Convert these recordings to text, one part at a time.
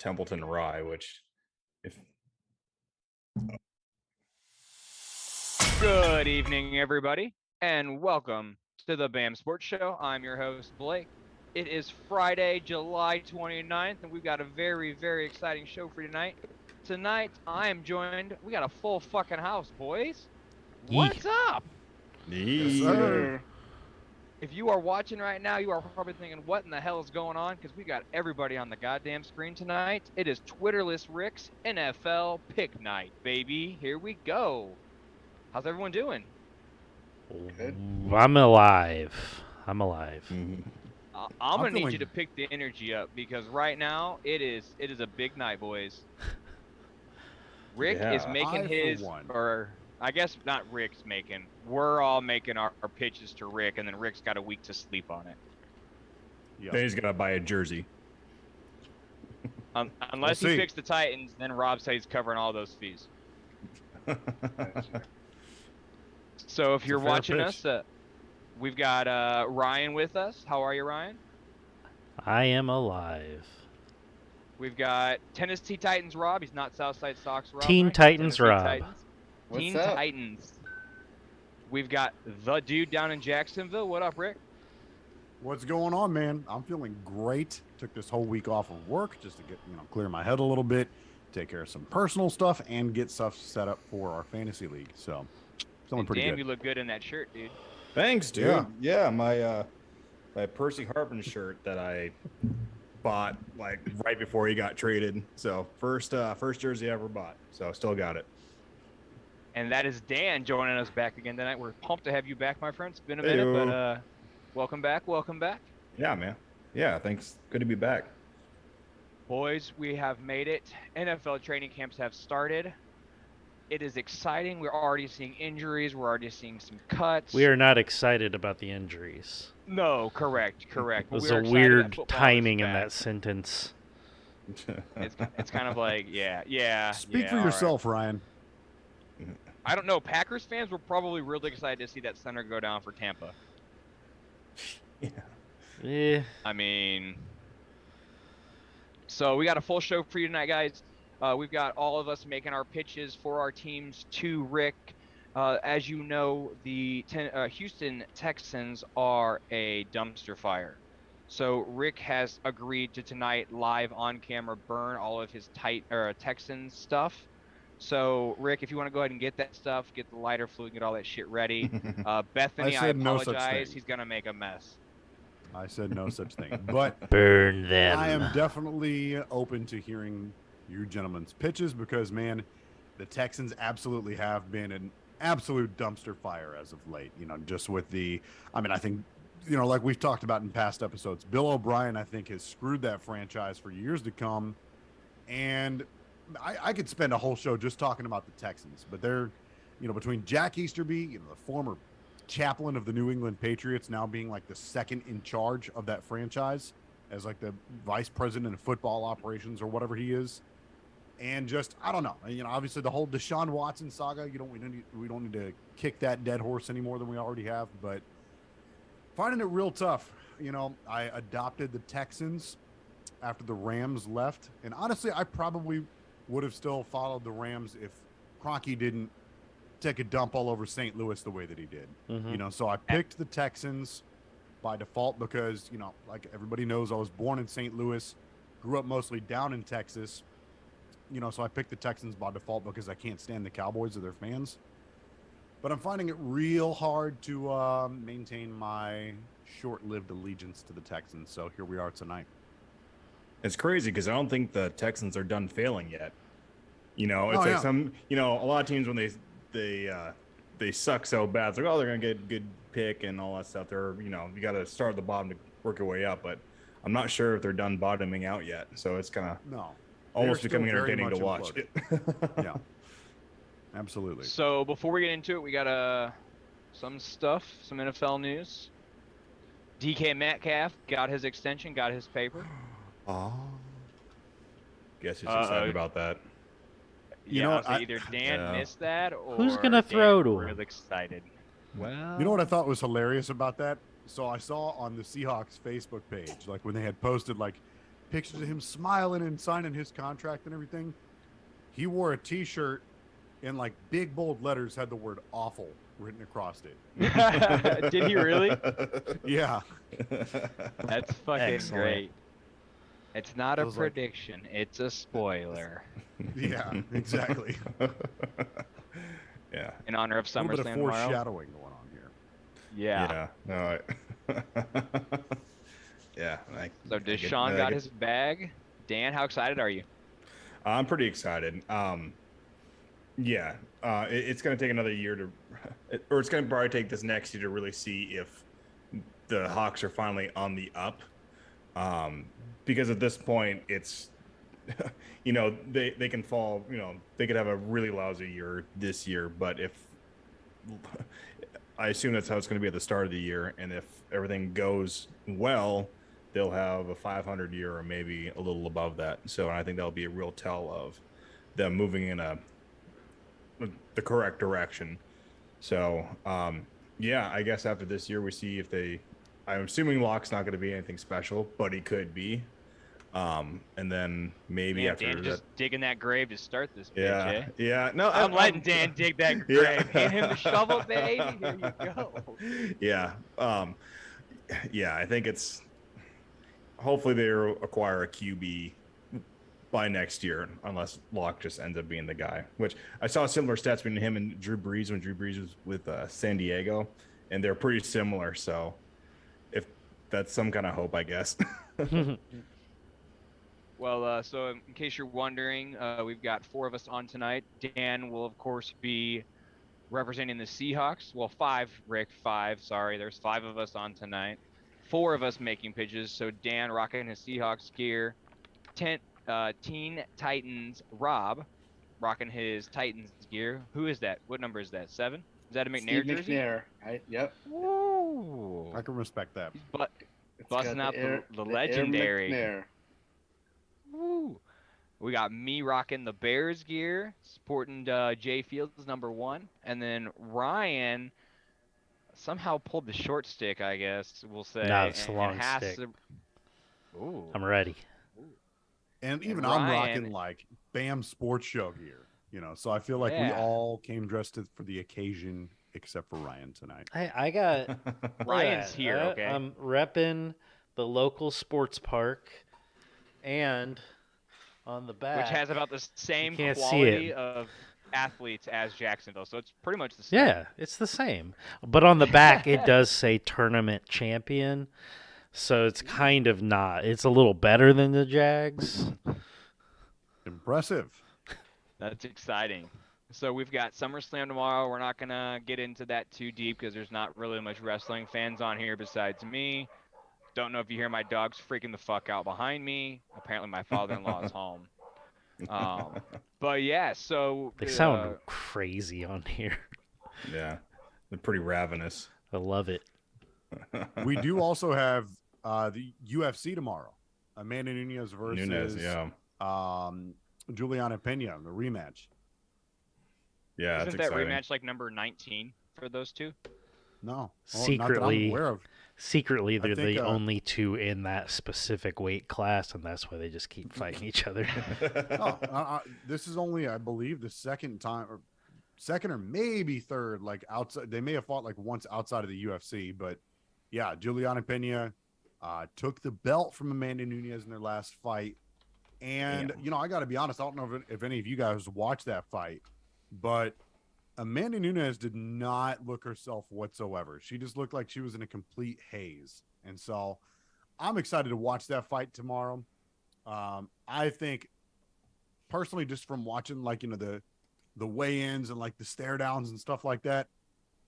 Templeton rye, which if Good evening, everybody, and welcome to the BAM Sports Show. I'm your host, Blake. It is Friday, July 29th, and we've got a very, very exciting show for you tonight. Tonight, I am joined. We got a full fucking house, boys. What's up? yes, sir. If you are watching right now, you are probably thinking, what in the hell is going on? Because we got everybody on the goddamn screen tonight. It is Twitterless Rick's NFL Pick Night, baby. Here we go. How's everyone doing? Good. I'm alive. Mhm. I'm gonna need you to pick the energy up because right now it is a big night, boys. Rick is making or I guess not Rick's making. We're all making our pitches to Rick, and then Rick's got a week to sleep on it. Yep. Then he's gonna buy a jersey. Unless he picks the Titans, then Rob says he's covering all those fees. So if you're watching us, we've got Ryan with us. How are you, Ryan? I am alive. We've got Tennessee Titans Rob. He's not Southside Sox Rob. Teen right? Titans Tennessee Rob. Titans. What's Teen up? Titans. We've got the dude down in Jacksonville. What up, Rick? What's going on, man? I'm feeling great. Took this whole week off of work just to get, clear my head a little bit, take care of some personal stuff, and get stuff set up for our fantasy league. So, feeling pretty Damn, good. you look good in that shirt, dude. Thanks, dude. Yeah, my Percy Harvin shirt that I bought like right before he got traded. So first jersey I ever bought. So still got it. And that is Dan joining us back again tonight. We're pumped to have you back, my friend. It's been a minute, but welcome back. Yeah, man. Yeah, thanks. Good to be back. Boys, we have made it. NFL training camps have started. It is exciting. We're already seeing injuries. We're already seeing some cuts. We are not excited about the injuries. No, correct. It was a weird timing in that sentence. It's kind of like, yeah. Speak for yourself, Ryan. I don't know. Packers fans were probably really excited to see that center go down for Tampa. Yeah. I mean, so we got a full show for you tonight, guys. We've got all of us making our pitches for our teams to Rick. As you know, the Houston Texans are a dumpster fire. So Rick has agreed to tonight live on camera burn all of his Texans stuff. So Rick, if you want to go ahead and get that stuff, get the lighter fluid, get all that shit ready. Bethany, I apologize. He's gonna make a mess. I said no such thing, but burn them. I am definitely open to hearing you gentlemen's pitches because, man, the Texans absolutely have been an absolute dumpster fire as of late. Just with I think, like we've talked about in past episodes, Bill O'Brien, I think, has screwed that franchise for years to come. And I could spend a whole show just talking about the Texans, but they're, between Jack Easterby, the former chaplain of the New England Patriots, now being like the second in charge of that franchise as like the vice president of football operations or whatever he is. And just, I don't know, obviously the whole Deshaun Watson saga, we don't need to kick that dead horse any more than we already have, but finding it real tough. I adopted the Texans after the Rams left. And honestly, I probably would have still followed the Rams if Kroenke didn't take a dump all over St. Louis the way that he did. Mm-hmm. So I picked the Texans by default because, like everybody knows, I was born in St. Louis, grew up mostly down in Texas. So I picked the Texans by default because I can't stand the Cowboys or their fans. But I'm finding it real hard to maintain my short-lived allegiance to the Texans. So here we are tonight. It's crazy because I don't think the Texans are done failing yet. It's some, a lot of teams when they suck so bad, it's like, oh, they're gonna get a good pick and all that stuff. They're, you got to start at the bottom to work your way up. But I'm not sure if they're done bottoming out yet. So it's kind of almost becoming entertaining to watch. Yeah, absolutely. So before we get into it, we got some NFL news. DK Metcalf got his extension, got his paper. Oh, guess who's excited about that? Either Dan missed that or who's gonna throw to him? Real excited. Well, you know what I thought was hilarious about that? So I saw on the Seahawks Facebook page, like when they had posted like pictures of him smiling and signing his contract and everything. He wore a T-shirt and like big bold letters had the word "awful" written across it. Did he really? Yeah. That's fucking Excellent. great. It's not a was like- prediction. It's a spoiler. Yeah, exactly. Yeah. In honor of A little bit SummerSlam of tomorrow. foreshadowing going on here. Yeah. No. Yeah. So Deshaun got his bag. Dan, how excited are you? I'm pretty excited. Yeah. It's going to take another year or it's going to probably take this next year to really see if the Hawks are finally on the up. Because at this point, it's, they can fall, they could have a really lousy year this year, but if I assume that's how it's going to be at the start of the year, and if everything goes well, they'll have a 500 year or maybe a little above that. So I think that'll be a real tell of them moving in the correct direction. So yeah, I guess after this year we see if I'm assuming Locke's not going to be anything special, but he could be. And then maybe Man, after Dan that, just digging that grave to start this bitch, yeah, eh? yeah. No, I'm letting Dan dig that grave. Yeah. Hand him the shovel, baby. Here you go. Yeah. Yeah, I think it's hopefully they acquire a QB by next year, unless Locke just ends up being the guy. Which I saw similar stats between him and Drew Brees when Drew Brees was with San Diego, and they're pretty similar. So if that's some kind of hope, I guess. Well, so in case you're wondering, we've got 4 of us on tonight. Dan will, of course, be representing the Seahawks. Well, 5, Rick, 5. Sorry, there's 5 of us on tonight. 4 of us making pitches. So Dan rocking his Seahawks gear. Teen Titans Rob rocking his Titans gear. Who is that? What number is that? 7? Is that a McNair Steve jersey? McNair. Yep. Woo! I can respect that. But It's busting got out the Air legendary. McNair. Woo! We got me rocking the Bears gear, sporting Jay Fields number 1, and then Ryan somehow pulled the short stick, I guess we'll say. No, it's the and long has stick. Ooh. I'm ready. And even And I'm Ryan- rocking like BAM sports show gear, So I feel like we Yeah. all came dressed for the occasion except for Ryan tonight. I got Ryan's here, okay? I'm repping the local sports park, and on the back, Which has about the same can't see quality it. of athletes as Jacksonville, so it's pretty much the same. yeah, it's the same. But on the back, it does say tournament champion, so it's kind of not. It's a little better than the Jags. Impressive. That's exciting. So we've got SummerSlam tomorrow. We're not going to get into that too deep because there's not really much wrestling fans on here besides me. Don't know if you hear my dogs freaking the fuck out behind me. Apparently my father-in-law is home. But yeah, so They sound crazy on here. Yeah, they're pretty ravenous. I love it. We do also have the UFC tomorrow. Amanda Nunes versus Nunes, yeah. Juliana Pena, the rematch. Yeah, that's Isn't that exciting. rematch like number 19 for those two? No. Not that I'm Secretly- aware of. Secretly, they're think, the only two in that specific weight class, and that's why they just keep fighting each other. This is only, I believe, the second or maybe third, like outside. They may have fought like once outside of the UFC, but yeah, Juliana Pena took the belt from Amanda Nunes in their last fight. And, I got to be honest, I don't know if any of you guys watched that fight, but Amanda Nunes did not look herself whatsoever. She just looked like she was in a complete haze. And so I'm excited to watch that fight tomorrow. I think personally, just from watching the weigh-ins and like the stare downs and stuff like that,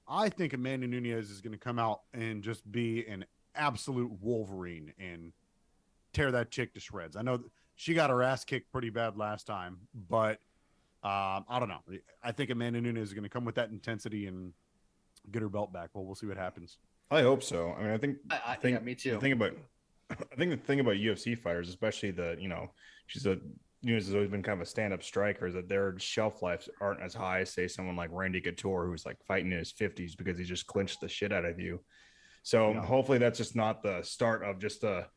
I think Amanda Nunes is going to come out and just be an absolute Wolverine and tear that chick to shreds. I know she got her ass kicked pretty bad last time, but I don't know. I think Amanda Nunes is going to come with that intensity and get her belt back. Well, we'll see what happens. I hope so. I mean, I think Yeah, me too. I think the thing about UFC fighters, especially Nunes has always been kind of a stand-up striker, is that their shelf lives aren't as high as, say, someone like Randy Couture, who's like fighting in his 50s because he just clinched the shit out of you. So hopefully that's just not the start of just a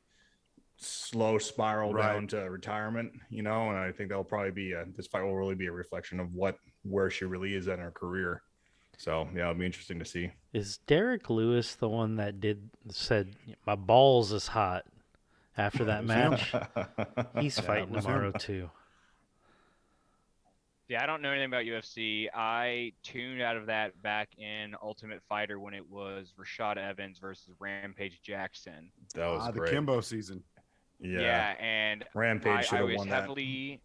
slow spiral Right. down to retirement, and I think that'll probably be this fight will really be a reflection of where she really is in her career. So yeah, it'll be interesting to see. Is Derek Lewis the one that said my balls is hot after that match? He's fighting tomorrow too. Yeah, I don't know anything about UFC. I tuned out of that back in Ultimate Fighter when it was Rashad Evans versus Rampage Jackson. That was the great. Kimbo season. Yeah, and Rampage should I have was won heavily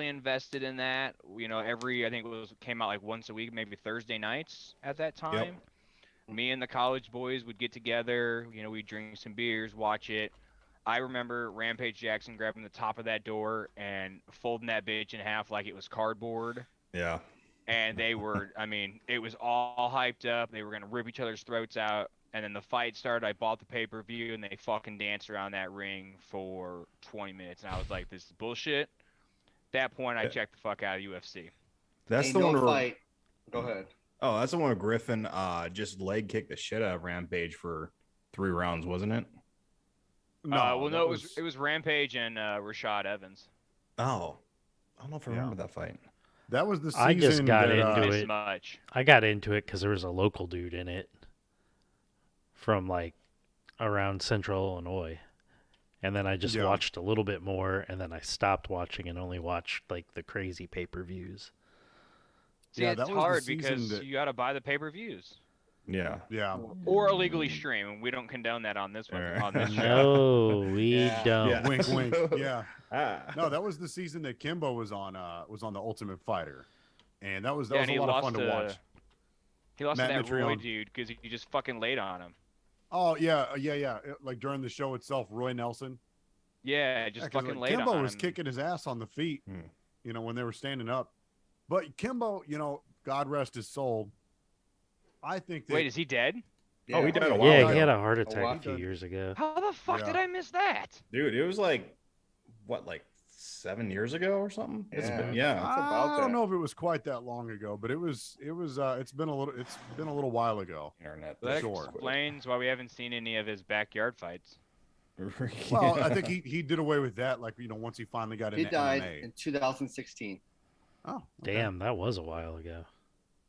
invested in that. I think it came out like once a week, maybe Thursday nights at that time. Yep. Me and the college boys would get together, we'd drink some beers, watch it. I remember Rampage Jackson grabbing the top of that door and folding that bitch in half like it was cardboard. Yeah. And they were, it was all hyped up. They were going to rip each other's throats out. And then the fight started. I bought the pay-per-view, and they fucking danced around that ring for 20 minutes. And I was like, this is bullshit. At that point, I checked the fuck out of UFC. That's the one fight. Go ahead. Oh, that's the one where Griffin just leg kicked the shit out of Rampage for 3 rounds, wasn't it? No, it was Rampage and Rashad Evans. Oh, I don't know if I remember that fight. That was the season. I just got into it. Much. I got into it because there was a local dude in it from like around Central Illinois, and then I just watched a little bit more, and then I stopped watching and only watched like the crazy pay-per-views. See, it's hard because you got to buy the pay-per-views. Yeah. Or illegally stream, and we don't condone that on this one. On this show. No, we don't. Yeah. Wink, wink. Yeah. No, that was the season that Kimbo was on the Ultimate Fighter, and that was a lot of fun to watch. He lost to that Roy dude because he just fucking laid on him. Oh yeah. Like during the show itself, Roy Nelson. Yeah, just fucking laid on him. Kimbo was kicking his ass on the feet, when they were standing up. But Kimbo, God rest his soul. I think that... Wait, is he dead? Yeah. Oh, he died a while ago. Yeah, he had a heart attack a few years ago. How the fuck did I miss that? Dude, it was like 7 years ago or something? Yeah. I don't know if it was quite that long ago, but it's been a little while ago. Internet. That explains why we haven't seen any of his backyard fights. Well, I think he did away with that, once he finally got into MMA. He died in 2016. Oh, okay. Damn, that was a while ago.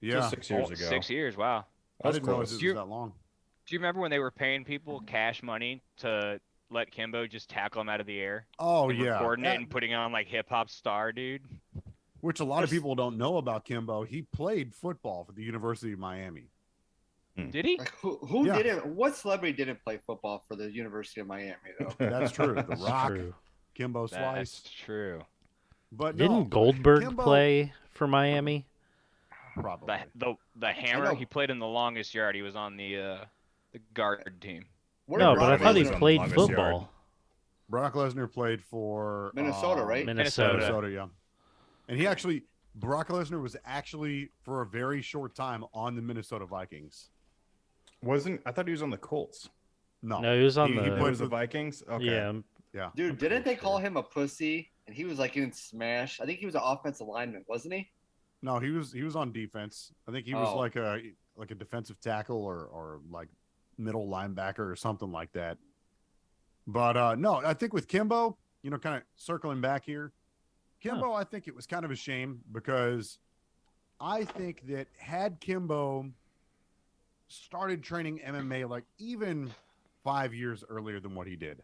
Yeah, just 6 years ago. 6 years, wow. I didn't realize it was that long. Do you remember when they were paying people cash money to let Kimbo just tackle him out of the air? Oh, yeah. Recording it and putting on like hip hop star, dude. Which a lot of people don't know about Kimbo. He played football for the University of Miami. Did he? Like, who didn't? What celebrity didn't play football for the University of Miami though? That's true. The Rock, Kimbo Slice. That's true. But didn't Goldberg play for Miami? Probably. The Hammer. He played in the longest yard. He was on the guard team. No, but I thought he played football. Brock Lesnar played for Minnesota, right? Minnesota, yeah. And Brock Lesnar was actually for a very short time on the Minnesota Vikings. I thought he was on the Colts. No, he was on he played for the Vikings. Okay. Yeah. Dude, didn't they call him a pussy? And he was like in Smash. I think he was an offensive lineman, wasn't he? No, he was on defense. I think he was like a defensive tackle or like middle linebacker or something like that. But no, I think with Kimbo, kind of circling back here, Kimbo, I think it was kind of a shame because I think that had Kimbo started training MMA like even 5 years earlier than what he did,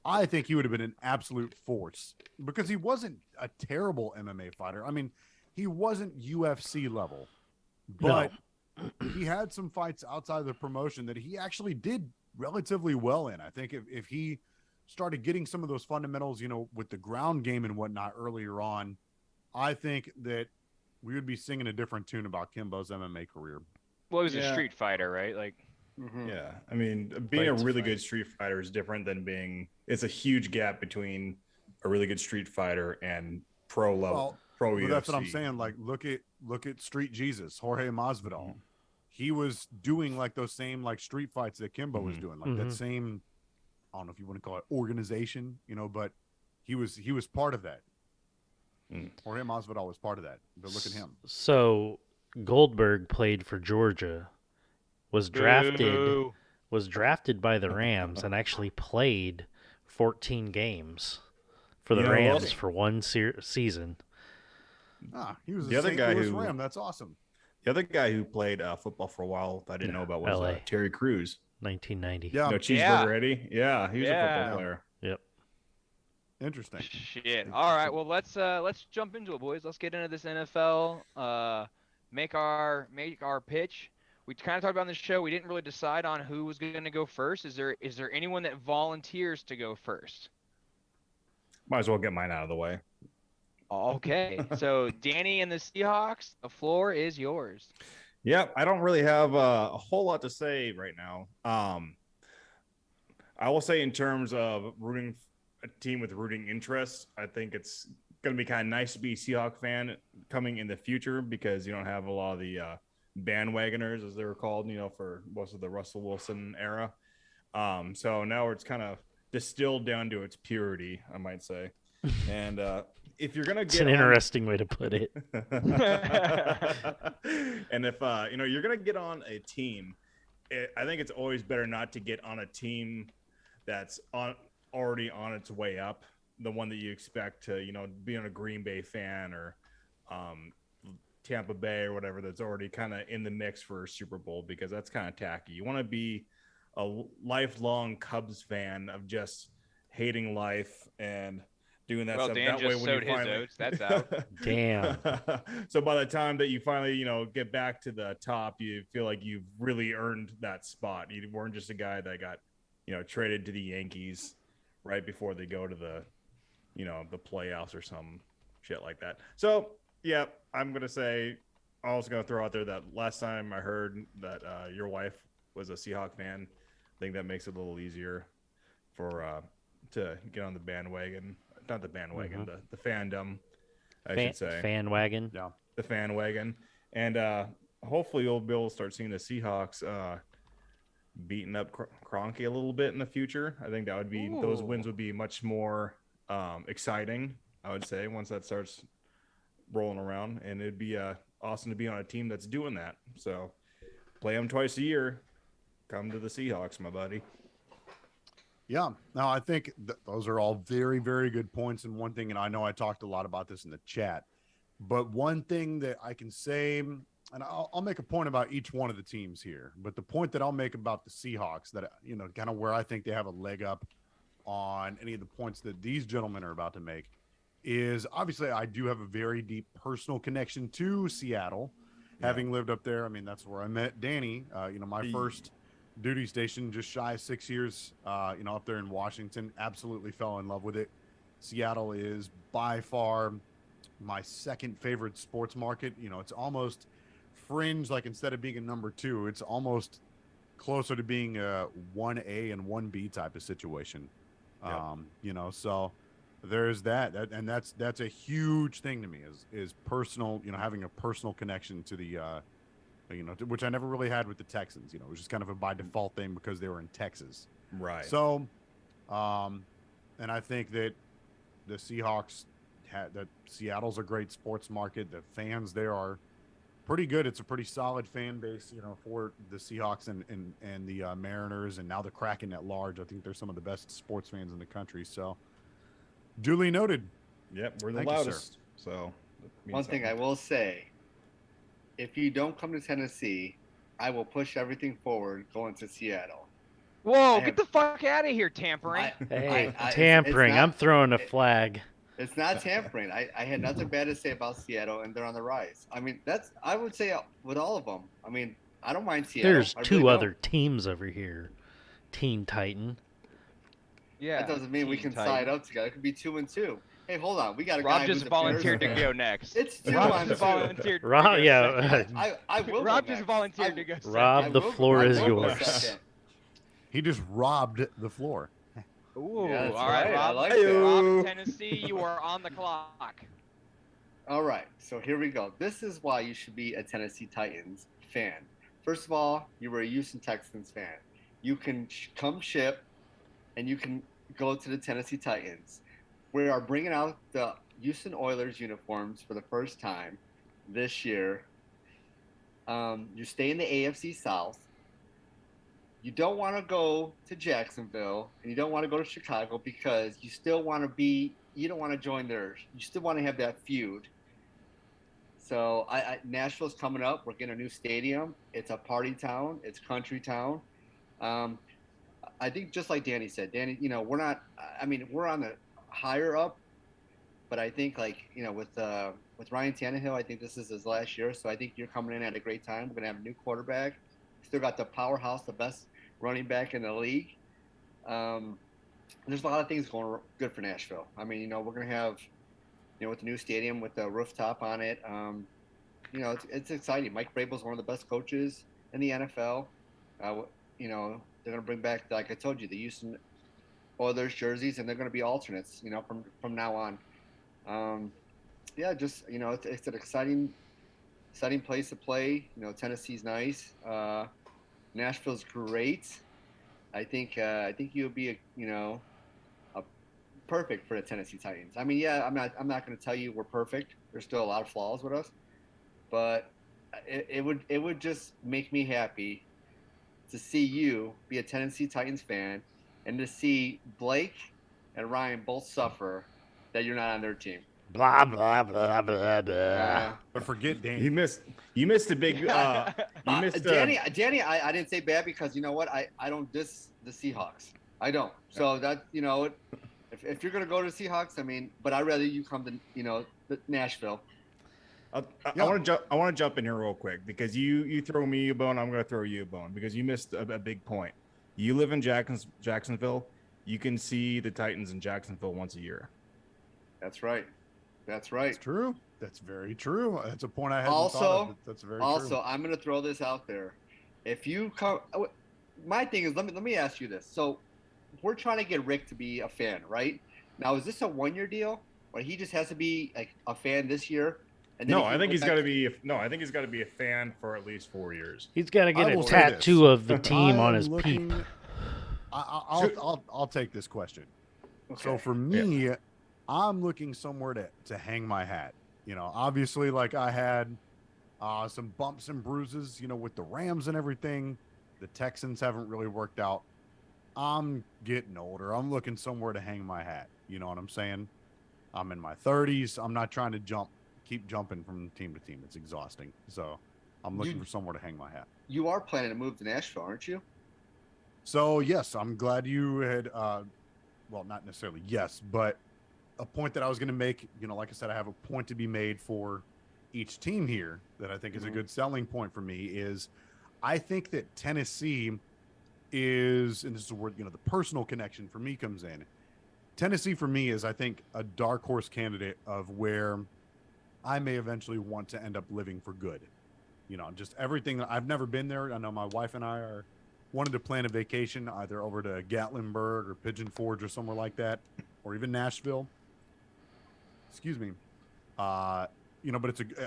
I think he would have been an absolute force because he wasn't a terrible MMA fighter. I mean, he wasn't UFC level, but he had some fights outside of the promotion that he actually did relatively well in. I think if he started getting some of those fundamentals, with the ground game and whatnot earlier on, I think that we would be singing a different tune about Kimbo's MMA career. Well, he was a street fighter, right? Like, yeah. I mean, being a really good street fighter is different than it's a huge gap between a really good street fighter and pro level. Pro UFC. That's what I'm saying. Like, look at Street Jesus, Jorge Masvidal. He was doing like those same like street fights that Kimbo was doing, like that same. I don't know if you want to call it organization, but he was part of that. Jorge Masvidal was part of that. But look at him. So Goldberg played for Georgia, was drafted by the Rams, and actually played 14 games for the You know, Rams for one season. He was The a other St. guy Louis who- Ram. That's awesome. The other guy who played football for a while that I didn't know about was LA. Terry Crews. 1990. Yeah, No, Cheeseburger Eddie. Yeah, he was a Yeah. football player. Yep. interesting. Shit. All right. Well, let's jump into it, boys. Let's get into this NFL. Make our pitch. We kind of talked about on the show. We didn't really decide on who was going to go first. Is there anyone that volunteers to go first? Might as well get mine out of the way. Okay. So Danny and the Seahawks, the floor is yours. Yep, I don't really have a whole lot to say right now. I will say in terms of rooting a team with rooting interests, I think it's going to be kind of nice to be a Seahawk fan coming in the future because you don't have a lot of the bandwagoners, as they were called, for most of the Russell Wilson era. So now it's kind of distilled down to its purity, I might say. And if you're going to get It's an interesting way to put it. And if you're going to get on a team, I think it's always better not to get on a team that's already on its way up, the one that you expect to, be on a Green Bay fan or Tampa Bay or whatever that's already kind of in the mix for a Super Bowl, because that's kind of tacky. You want to be a lifelong Cubs fan of just hating life and doing that stuff. Dan that way just when sowed you his finally... oats. That's out. Damn. So by the time that you finally, get back to the top, you feel like you've really earned that spot. You weren't just a guy that got, traded to the Yankees right before they go to the, the playoffs or some shit like that. So, yeah, I'm going to say, I was going to throw out there that last time I heard that your wife was a Seahawk fan, I think that makes it a little easier for to get on the bandwagon. Not the bandwagon, the fandom, I should say. Fan wagon. Yeah. The fan wagon. And hopefully you'll be able to start seeing the Seahawks beating up Kroenke a little bit in the future. I think that would be, those wins would be much more exciting, I would say, once that starts rolling around. And it'd be awesome to be on a team that's doing that. So play them twice a year. Come to the Seahawks, my buddy. Yeah, no, I think those are all very, very good points. And one thing, and I know I talked a lot about this in the chat, but one thing that I can say, and I'll make a point about each one of the teams here, but the point that I'll make about the Seahawks, that, kind of where I think they have a leg up on any of the points that these gentlemen are about to make, is obviously I do have a very deep personal connection to Seattle, having lived up there. I mean, that's where I met Danny, my first duty station, just shy of 6 years, up there in Washington. Absolutely fell in love with it. Seattle is by far my second favorite sports market. It's almost fringe, like instead of being a number 2, it's almost closer to being a 1A and 1B type of situation. So there's that, and that's a huge thing to me is personal, having a personal connection to the which I never really had with the Texans. It was just kind of a by default thing because they were in Texas. Right. So, and I think that the Seahawks that Seattle's a great sports market. The fans there are pretty good. It's a pretty solid fan base, for the Seahawks and the Mariners, and now the Kraken at large. I think they're some of the best sports fans in the country. So, duly noted. Yep, we're the Thank you, loudest. So, one thing I will say, if you don't come to Tennessee, I will push everything forward going to Seattle. Whoa, get the fuck out of here, tampering. Hey, I- tampering. it's not- I'm throwing a flag. It's not tampering. I had nothing bad to say about Seattle, and they're on the rise. I mean, I would say with all of them. I mean, I don't mind Seattle. There's I really two don't. other teams over here. Teen Titan. Yeah. That doesn't mean we can side up together. It could be 2 and 2. Hey, hold on. We got a guy Rob who's just a volunteered to Bears go fan. next. It's 2 Rob on just 2. volunteered. to Rob, go yeah. second. I will. Rob go just next. volunteered to go second. Rob, the floor is I will go yours. second. He just robbed the floor. Ooh, Yeah, that's all right, right. I Rob. like that. Rob in Tennessee, you are on the clock. All right, so here we go. This is why you should be a Tennessee Titans fan. First of all, you were a Houston Texans fan. You can come ship, and you can go to the Tennessee Titans. We are bringing out the Houston Oilers uniforms for the first time this year. You stay in the AFC South. you don't want to go to Jacksonville and you don't want to go to Chicago because you still want to be. You don't want to join theirs. You still want to have that feud. So Nashville's coming up. We're getting a new stadium. It's a party town. It's country town. I think just like Danny said, Danny, we're not. I mean, we're on the higher up, but I think with Ryan Tannehill, I think this is his last year. So I think you're coming in at a great time. We're gonna have a new quarterback. Still got the powerhouse, the best running back in the league. There's a lot of things going good for Nashville. I mean, we're gonna have. With the new stadium with the rooftop on it, it's exciting. Mike Vrabel's one of the best coaches in the NFL. They're going to bring back, like I told you, the Houston Oilers jerseys, and they're going to be alternates, from now on. It's an exciting place to play. Tennessee's nice. Nashville's great. I think you'll be perfect for the Tennessee Titans. I mean, I'm not going to tell you we're perfect. There's still a lot of flaws with us, but it would just make me happy to see you be a Tennessee Titans fan and to see Blake and Ryan both suffer that you're not on their team. Blah blah blah blah blah. But forget Danny. You missed a big. You missed Danny. I didn't say bad because you know what? I don't diss the Seahawks. I don't. So that If you're gonna go to the Seahawks, I mean, but I'd rather you come to Nashville. I want to jump in here real quick because you throw me a bone, I'm gonna throw you a bone because you missed a big point. You live in Jacksonville. You can see the Titans in Jacksonville once a year. That's right. That's true. That's very true. That's a point I hadn't also, thought of. That's very true. Also, I'm gonna throw this out there. If you come, my thing is, let me ask you this. So, we're trying to get Rick to be a fan, right? Now, is this a 1-year deal, or he just has to be like a fan this year? And then I think he's got to be. I think he's got to be a fan for at least 4 years. He's got to get a tattoo of the team on his peep. I'll take this question. Okay. So for me, I'm looking somewhere to hang my hat. Obviously, like I had some bumps and bruises, with the Rams and everything. The Texans haven't really worked out. I'm getting older. I'm looking somewhere to hang my hat. You know what I'm saying? I'm in my 30s. I'm not trying to keep jumping from team to team. It's exhausting. So I'm looking for somewhere to hang my hat. You are planning to move to Nashville, aren't you? So, yes, I'm glad you had, well, not necessarily yes, but a point that I was going to make, like I said, I have a point to be made for each team here that I think is a good selling point for me is I think that Tennessee is, and this is where, the personal connection for me comes in. Tennessee for me is, I think, a dark horse candidate of where I may eventually want to end up living for good. Just everything. I've never been there. I know my wife and I wanted to plan a vacation either over to Gatlinburg or Pigeon Forge or somewhere like that, or even Nashville. Excuse me. But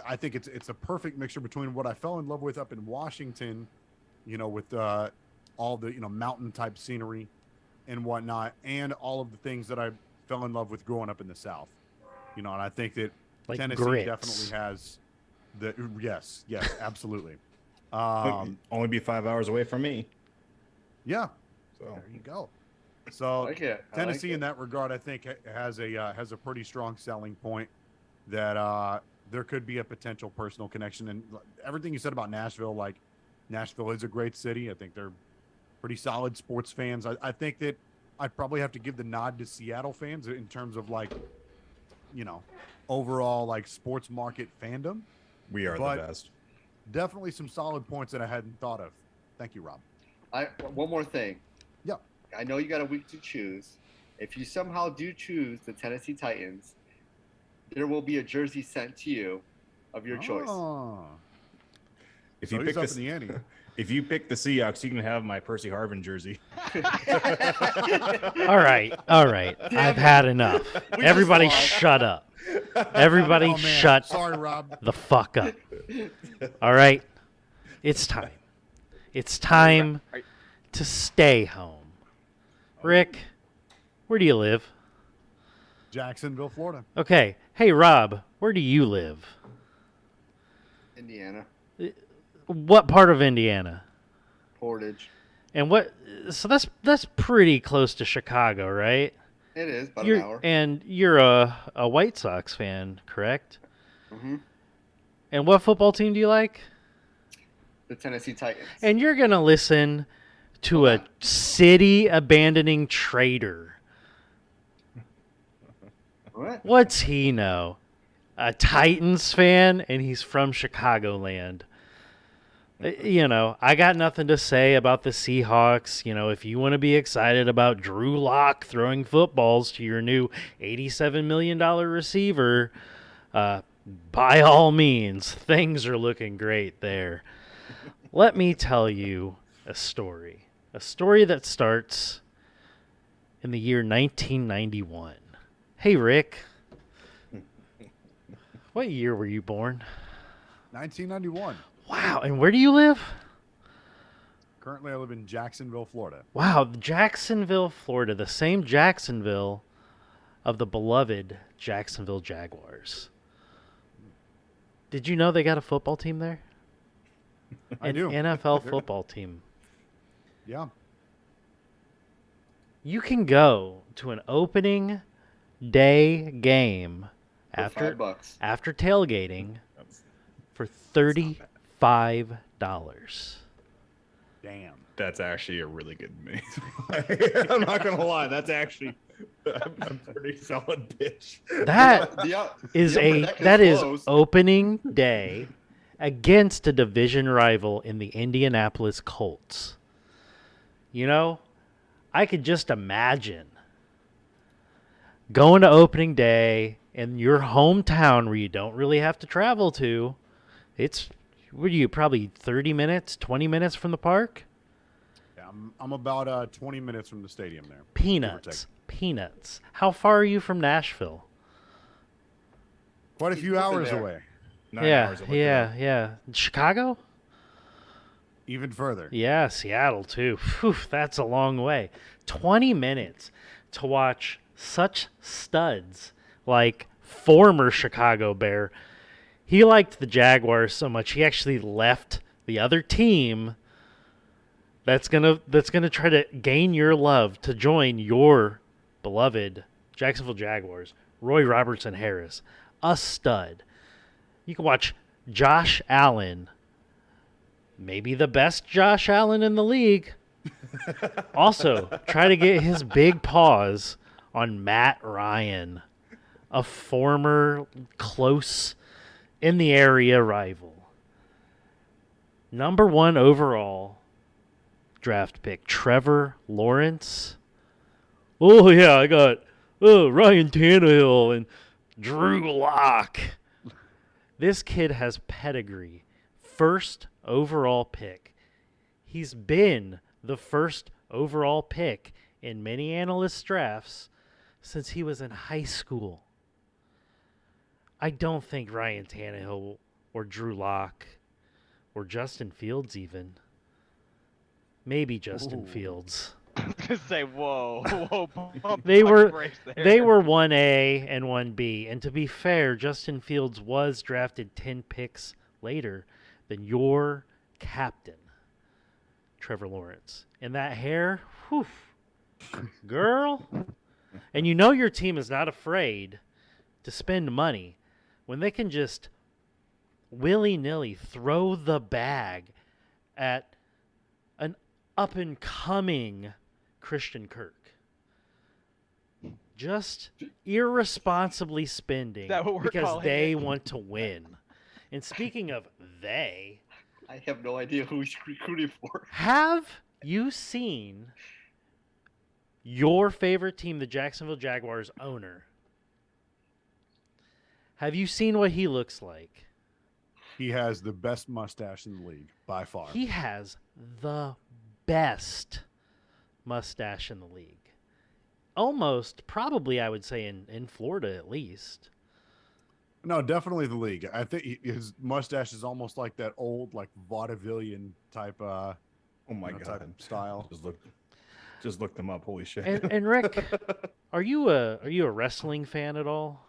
I think it's a perfect mixture between what I fell in love with up in Washington, with all the mountain type scenery and whatnot, and all of the things that I fell in love with growing up in the South. And I think that like Tennessee grits. Definitely has the yes, absolutely. Only be 5 hours away from me. Yeah. So there you go. So Tennessee in that regard, I think has a pretty strong selling point that there could be a potential personal connection. And everything you said about Nashville, like Nashville is a great city. I think they're pretty solid sports fans. I think that I'd probably have to give the nod to Seattle fans in terms of overall like sports market fandom. We are the best. Definitely some solid points that I hadn't thought of. Thank you, Rob. One more thing. Yeah. I know you got a week to choose. If you somehow do choose the Tennessee Titans, there will be a jersey sent to you of your choice. If you pick if you pick the Seahawks, you can have my Percy Harvin jersey. All right. I've had enough. Everybody shut up. Everybody shut Sorry, Rob. the fuck up. All right? It's time. It's time to stay home. Rick, where do you live? Jacksonville, Florida. Okay. Hey, Rob, where do you live? Indiana. What part of Indiana? Portage. And what? So that's pretty close to Chicago, right? It is about an hour. And you're a White Sox fan, correct? Mm-hmm. And what football team do you like? The Tennessee Titans. And you're gonna listen to a city abandoning traitor. What? What's he know? A Titans fan, and he's from Chicagoland. I got nothing to say about the Seahawks. If you want to be excited about Drew Lock throwing footballs to your new $87 million receiver, by all means, things are looking great there. Let me tell you a story. A story that starts in the year 1991. Hey, Rick. What year were you born? 1991. Wow, and where do you live? Currently, I live in Jacksonville, Florida. Wow, Jacksonville, Florida, the same Jacksonville of the beloved Jacksonville Jaguars. Did you know they got a football team there? I do. NFL football team. Yeah. You can go to an opening day game after tailgating for $35. Damn. That's actually a really good move. I'm not gonna lie. That's actually a pretty solid pitch. That is close. opening day against a division rival in the Indianapolis Colts. I could just imagine going to opening day in your hometown where you don't really have to travel to. It's, what are you, probably 30 minutes, 20 minutes from the park? Yeah, I'm about 20 minutes from the stadium there. Peanuts. How far are you from Nashville? Quite a few hours away. 9 hours. Yeah. Chicago? Even further. Yeah, Seattle too. Whew, that's a long way. 20 minutes to watch such studs like former Chicago Bear. He liked the Jaguars so much he actually left the other team that's gonna try to gain your love to join your beloved Jacksonville Jaguars. Roy Robertson Harris, a stud. You can watch Josh Allen, maybe the best Josh Allen in the league. Also, try to get his big paws on Matt Ryan, a former close in the area rival. Number 1 overall draft pick, Trevor Lawrence. Oh, yeah, I got Ryan Tannehill and Drew Lock. This kid has pedigree. First overall pick. He's been the first overall pick in many analysts' drafts since he was in high school. I don't think Ryan Tannehill or Drew Lock or Justin Fields even. Maybe Justin Fields. I was gonna say, whoa. They were 1A and 1B. And to be fair, Justin Fields was drafted 10 picks later than your captain, Trevor Lawrence. And that hair, whew, girl. And your team is not afraid to spend money when they can just willy-nilly throw the bag at an up-and-coming Christian Kirk. Just irresponsibly spending because they want to win. And speaking of they, I have no idea who he's recruiting for. Have you seen your favorite team, the Jacksonville Jaguars owner? Have you seen what he looks like? He has the best mustache in the league, by far. He has the best mustache in the league. Almost, probably, I would say, in Florida at least. No, definitely the league. I think his mustache is almost like that old, like vaudevillian type. Oh my God, type style. Just look them up. Holy shit! And Rick, are you a wrestling fan at all?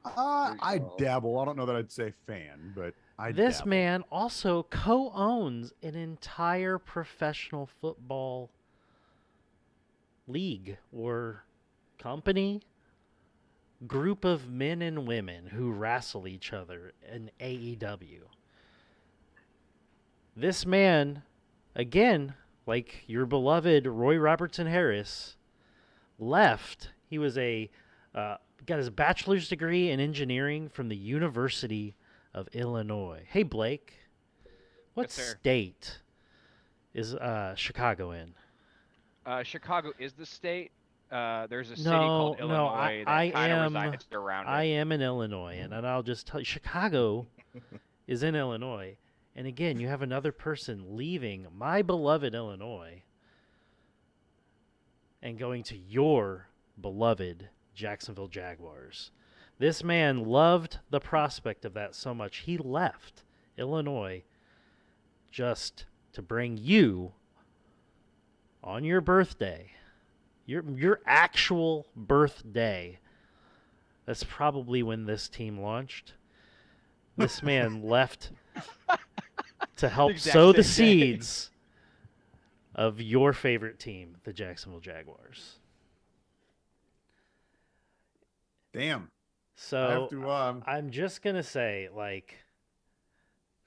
I dabble. I don't know that I'd say fan, but This man also co-owns an entire professional football league or company, group of men and women who wrestle each other in AEW. This man, again, like your beloved Roy Robertson Harris, left. He was got his bachelor's degree in engineering from the University of Illinois. Hey, Blake, what Yes, state is Chicago in? Chicago is the state. There's a city called Illinois that kind of resides around it. I am in Illinois, and I'll just tell you, Chicago is in Illinois. And again, you have another person leaving my beloved Illinois and going to your beloved Jacksonville Jaguars. This man loved the prospect of that so much, he left Illinois just to bring you on your birthday, your actual birthday. That's probably when this team launched. This man left to help sow the seeds of your favorite team, the Jacksonville Jaguars. Damn. So I'm just going to say, like...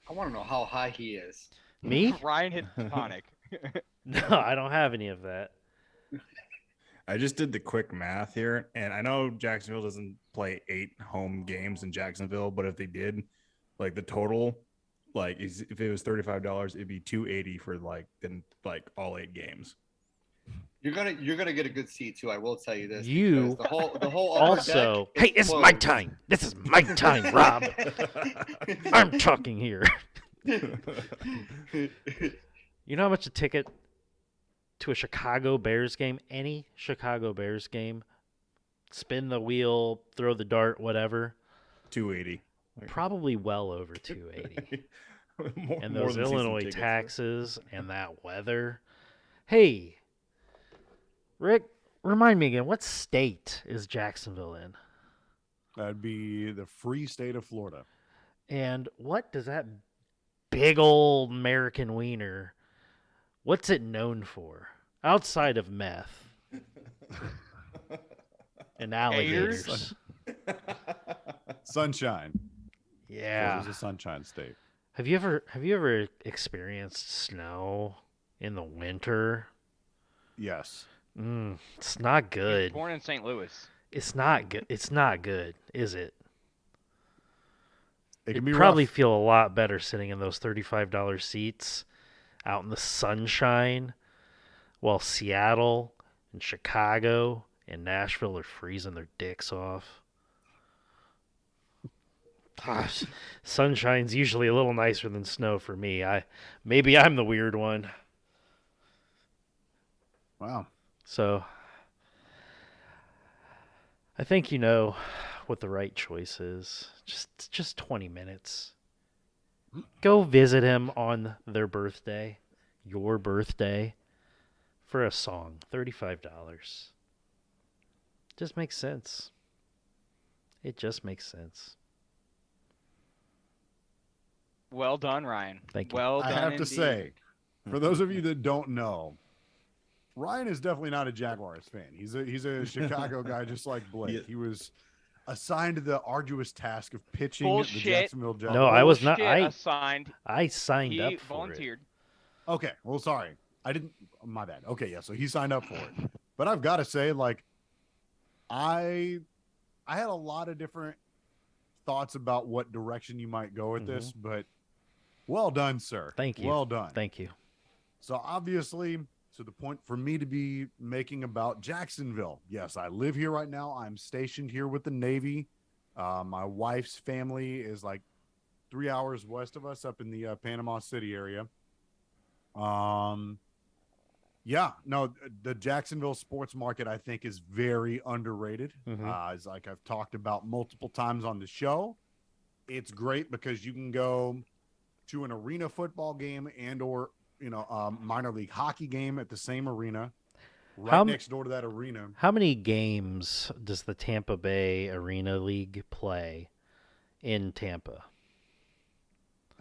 I want to know how high he is. Me? Ryan hit tonic. No, I don't have any of that. I just did the quick math here, and I know Jacksonville doesn't play 8 home games in Jacksonville, but if they did, like the total, like if it was $35, it'd be $280 for like all 8 games. You're gonna get a good seat too. I will tell you this. You the whole also. Hey, it's my time. This is my time, Rob. I'm talking here. You know how much a ticket to a Chicago Bears game, any Chicago Bears game, spin the wheel, throw the dart, whatever? $280. Probably well over $280. And those Illinois taxes and that weather. Hey, Rick, remind me again, what state is Jacksonville in? That'd be the free state of Florida. And what does that big old American wiener, what's it known for? Outside of meth and alligators. Sunshine. Yeah. Florida's a sunshine state. Have you ever experienced snow in the winter? Yes. It's not good. Born in St. Louis. It's not good. It's not good, is it? It can You'd be probably rough. feel a lot better sitting in those $35 seats out in the sunshine while Seattle and Chicago and Nashville are freezing their dicks off. Gosh, sunshine's usually a little nicer than snow for me. Maybe I'm the weird one. Wow. So I think you know what the right choice is. Just 20 minutes. Go visit him on their birthday, your birthday, for a song. $35. Just makes sense. It just makes sense. Well done, Ryan. Thank you. Well done. I have indeed. to say, for those of you that don't know, Ryan is definitely not a Jaguars fan. He's a Chicago guy, just like Blake. Yeah. He was assigned the arduous task of pitching Bullshit. the Jacksonville Jaguars. No, I was not. Bullshit assigned. I signed He up for volunteered. Okay, well, sorry, I didn't. My bad. Okay, yeah, so he signed up for it. But I've got to say, like, I had a lot of different thoughts about what direction you might go with this, but well done, sir. Thank you. Well done. Thank you. So obviously, to the point for me to be making about Jacksonville. Yes, I live here right now. I'm stationed here with the Navy. My wife's family is like 3 hours west of us up in the Panama City area. Yeah, no, the Jacksonville sports market, I think, is very underrated. As like I've talked about multiple times on the show, it's great because you can go to an arena football game and or minor league hockey game at the same arena, right next door to that arena. How many games does the Tampa Bay Arena League play in Tampa?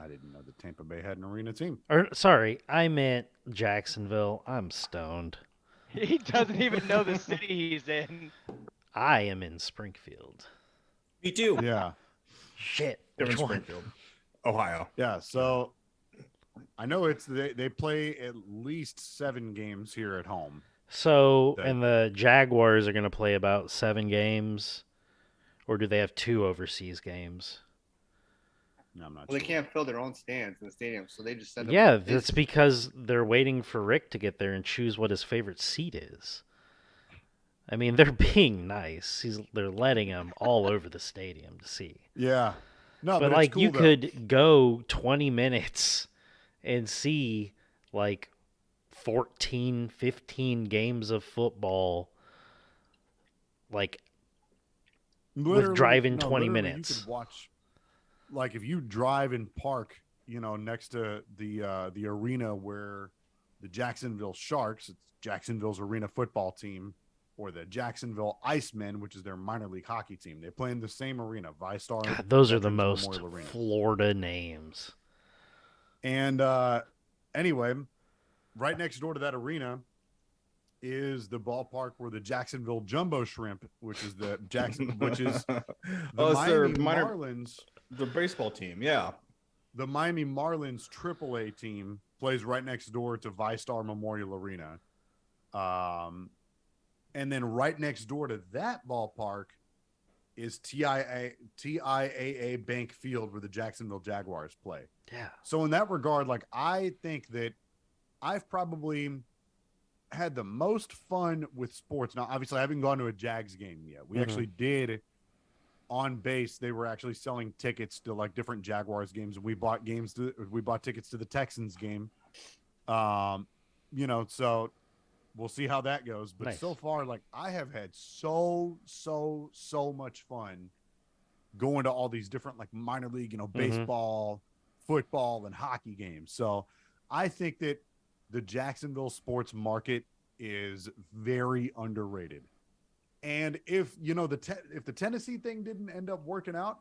I didn't know that Tampa Bay had an arena team. Or sorry, I meant Jacksonville. I'm stoned. He doesn't even know the city he's in. I am in Springfield. Me too. Yeah. Shit. Different Which one? Springfield, Ohio. Yeah. So I know they play at least 7 games here at home. So, and the Jaguars are going to play about 7 games, or do they have 2 overseas games? No, I'm not Well, sure. they can't fill their own stands in the stadium, so they just send them. Yeah, that's because they're waiting for Rick to get there and choose what his favorite seat is. I mean, they're being nice. They're letting him all over the stadium to see. Yeah. No, but it's like cool, you though. could go 20 minutes and see like 14, 15 games of football, like with driving 20 minutes. You could watch, like if you drive and park, next to the arena where the Jacksonville Sharks, it's Jacksonville's arena football team, or the Jacksonville Icemen, which is their minor league hockey team. They play in the same arena, VyStar. God, those are the Veterans most Memorial Arena. Florida names. And anyway, right next door to that arena is the ballpark where the Jacksonville Jumbo Shrimp, which is the Miami Marlins, the baseball team. Yeah, the Miami Marlins AAA team plays right next door to VyStar Memorial Arena. And then right next door to that ballpark is TIAA Bank Field, where the Jacksonville Jaguars play. Yeah. So in that regard, like I think that I've probably had the most fun with sports. Now, obviously, I haven't gone to a Jags game yet. We actually did on base. They were actually selling tickets to like different Jaguars games, and we bought tickets to the Texans game. So we'll see how that goes. But nice. So far, like I have had so much fun going to all these different like minor league, baseball, football, and hockey games. So I think that the Jacksonville sports market is very underrated. And if if the Tennessee thing didn't end up working out,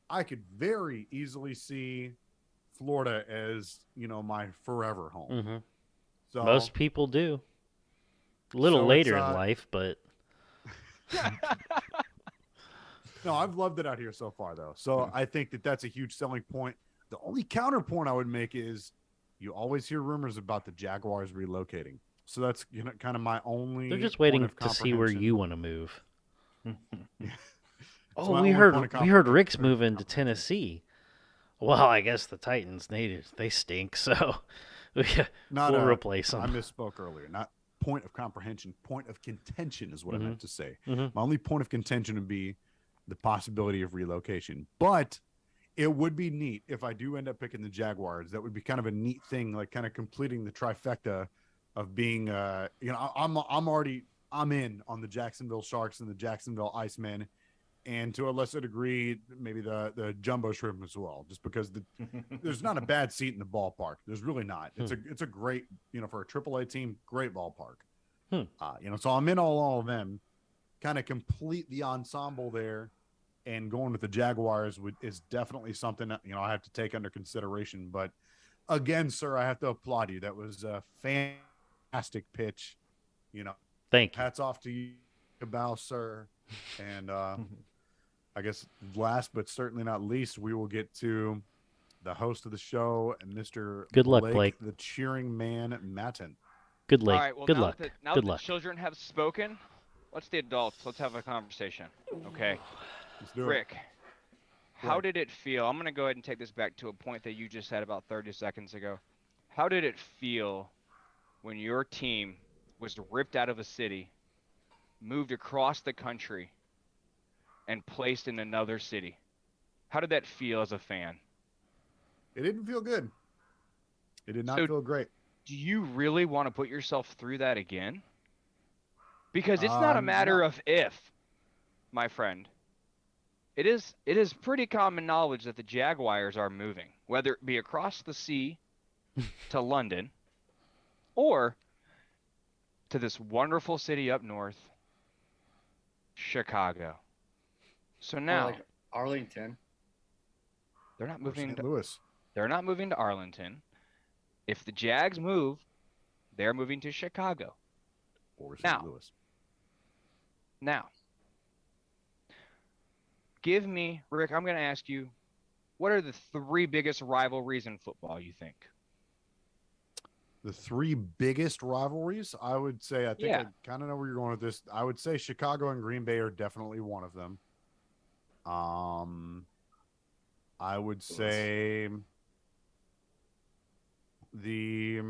I could very easily see Florida as my forever home. So most people do. A little later in life, but no, I've loved it out here so far, though. So I think that that's a huge selling point. The only counterpoint I would make is you always hear rumors about the Jaguars relocating. So that's kind of my only. They're just waiting to see where you want to move. Oh, we heard Rick's moving to Tennessee. Well, I guess the Titans they stink, so we'll replace them. I misspoke earlier. Not point of comprehension. Point of contention is what I meant to say. My only point of contention would be the possibility of relocation, but it would be neat if I do end up picking the Jaguars. That would be kind of a neat thing, like kind of completing the trifecta of being, I'm in on the Jacksonville Sharks and the Jacksonville Icemen, and to a lesser degree, maybe the Jumbo Shrimp as well, just because there's not a bad seat in the ballpark. There's really not. It's a great, for a AAA team, great ballpark. So I'm in all of them, kind of complete the ensemble there. And going with the Jaguars is definitely something that, I have to take under consideration. But again, sir, I have to applaud you. That was a fantastic pitch. Thank you. Hats off to you, Cabal, sir. And I guess last but certainly not least, we will get to the host of the show, Mr. Good luck, Blake. The cheering man, Matten. Good luck. All right, well, Good luck. Now Good that luck. the children have spoken, let's the adults. Let's have a conversation. Okay. Let's do Rick, it. how did it feel? I'm going to go ahead and take this back to a point that you just said about 30 seconds ago. How did it feel when your team was ripped out of a city, moved across the country, and placed in another city? How did that feel as a fan? It didn't feel good. It did not feel great. Do you really want to put yourself through that again? Because it's not a matter of if, my friend. It is pretty common knowledge that the Jaguars are moving, whether it be across the sea to London or to this wonderful city up north, Chicago. So now, like Arlington. they're not moving St. to Louis. They're not moving to Arlington. If the Jags move, they're moving to Chicago. Or St. Louis. Now, give me, Rick, I'm going to ask you, what are the 3 biggest rivalries in football, you think? The 3 biggest rivalries, I would say, I think I kind of know where you're going with this. I would say Chicago and Green Bay are definitely one of them. I would say the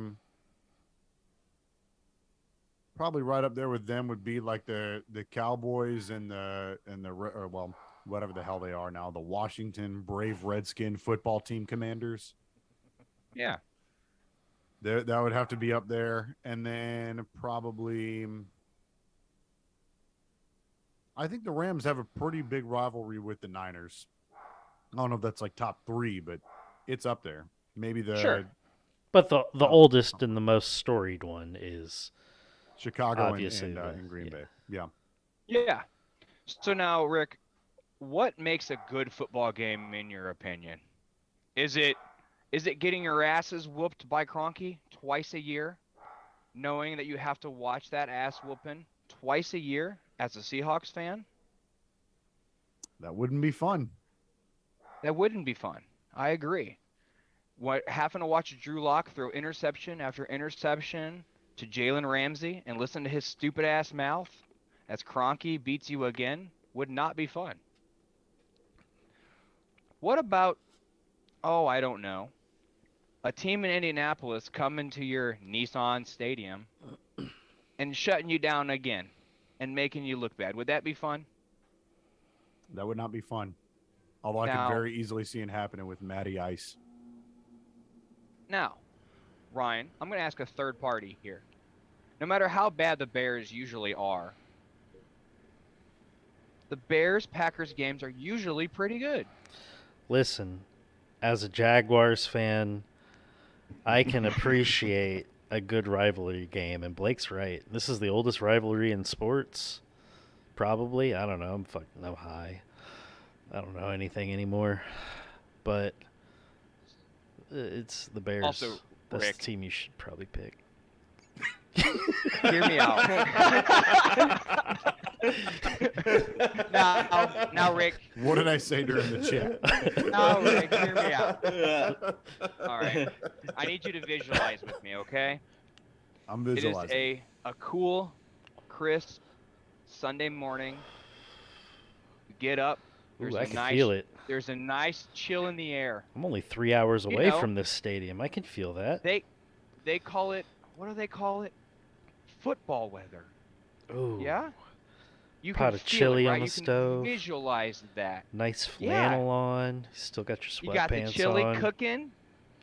probably right up there with them would be like the Cowboys and well, whatever the hell they are now, the Washington Brave Redskin football team commanders. Yeah. That would have to be up there. And then probably I think the Rams have a pretty big rivalry with the Niners. I don't know if that's like top 3, but it's up there. Maybe Sure. But the oldest and the most storied one is Chicago and Green Bay. Yeah. Yeah. So now, Rick, what makes a good football game in your opinion? Is it getting your asses whooped by Kroenke twice a year, knowing that you have to watch that ass whooping twice a year as a Seahawks fan? That wouldn't be fun. That wouldn't be fun. I agree. Having to watch Drew Lock throw interception after interception to Jalen Ramsey and listen to his stupid ass mouth as Kroenke beats you again would not be fun. What about, I don't know, a team in Indianapolis coming to your Nissan Stadium and shutting you down again and making you look bad? Would that be fun? That would not be fun. Although I could very easily see it happening with Matty Ice. Now, Ryan, I'm going to ask a third party here. No matter how bad the Bears usually are, the Bears-Packers games are usually pretty good. Listen, as a Jaguars fan, I can appreciate a good rivalry game, and Blake's right. This is the oldest rivalry in sports, probably. I don't know. I'm high. I don't know anything anymore, but it's the Bears. Also, that's Rick, the team you should probably pick. Hear me out. Now, Rick. What did I say during the chat? Now, Rick, hear me out. All right. I need you to visualize with me, okay? I'm visualizing. It is a cool, crisp Sunday morning. You get up. I can feel it. There's a nice chill in the air. I'm only 3 hours away from this stadium. I can feel that. They call it, what do they call it? Football weather. Oh. Yeah? You Pot of chili on the you stove. Can visualize that. Nice flannel on. Still got your sweatpants on. You got the chili cooking.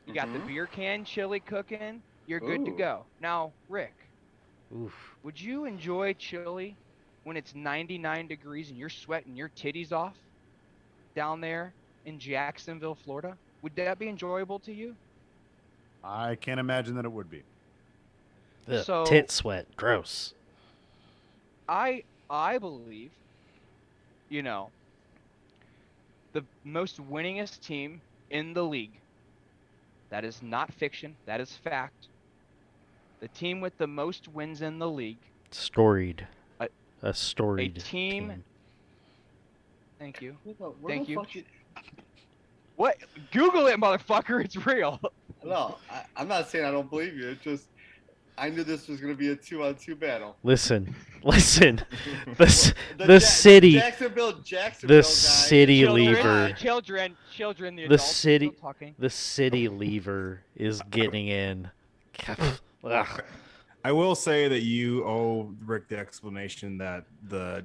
You got the beer can chili cooking. You're good to go. Now, Rick, would you enjoy chili when it's 99 degrees and you're sweating your titties off down there in Jacksonville, Florida? Would that be enjoyable to you? I can't imagine that it would be. So, tit sweat. Gross. I believe, the most winningest team in the league, that is not fiction, that is fact. The team with the most wins in the league. Storied. A storied team. Thank you. Thank you. What? Google it, motherfucker. It's real. No, I'm not saying I don't believe you. It's just I knew this was going to be a 2-on-2 battle. Listen. The city. Jacksonville the city lever. Children. The the city. The city lever is getting in. I will say that you owe Rick the explanation that the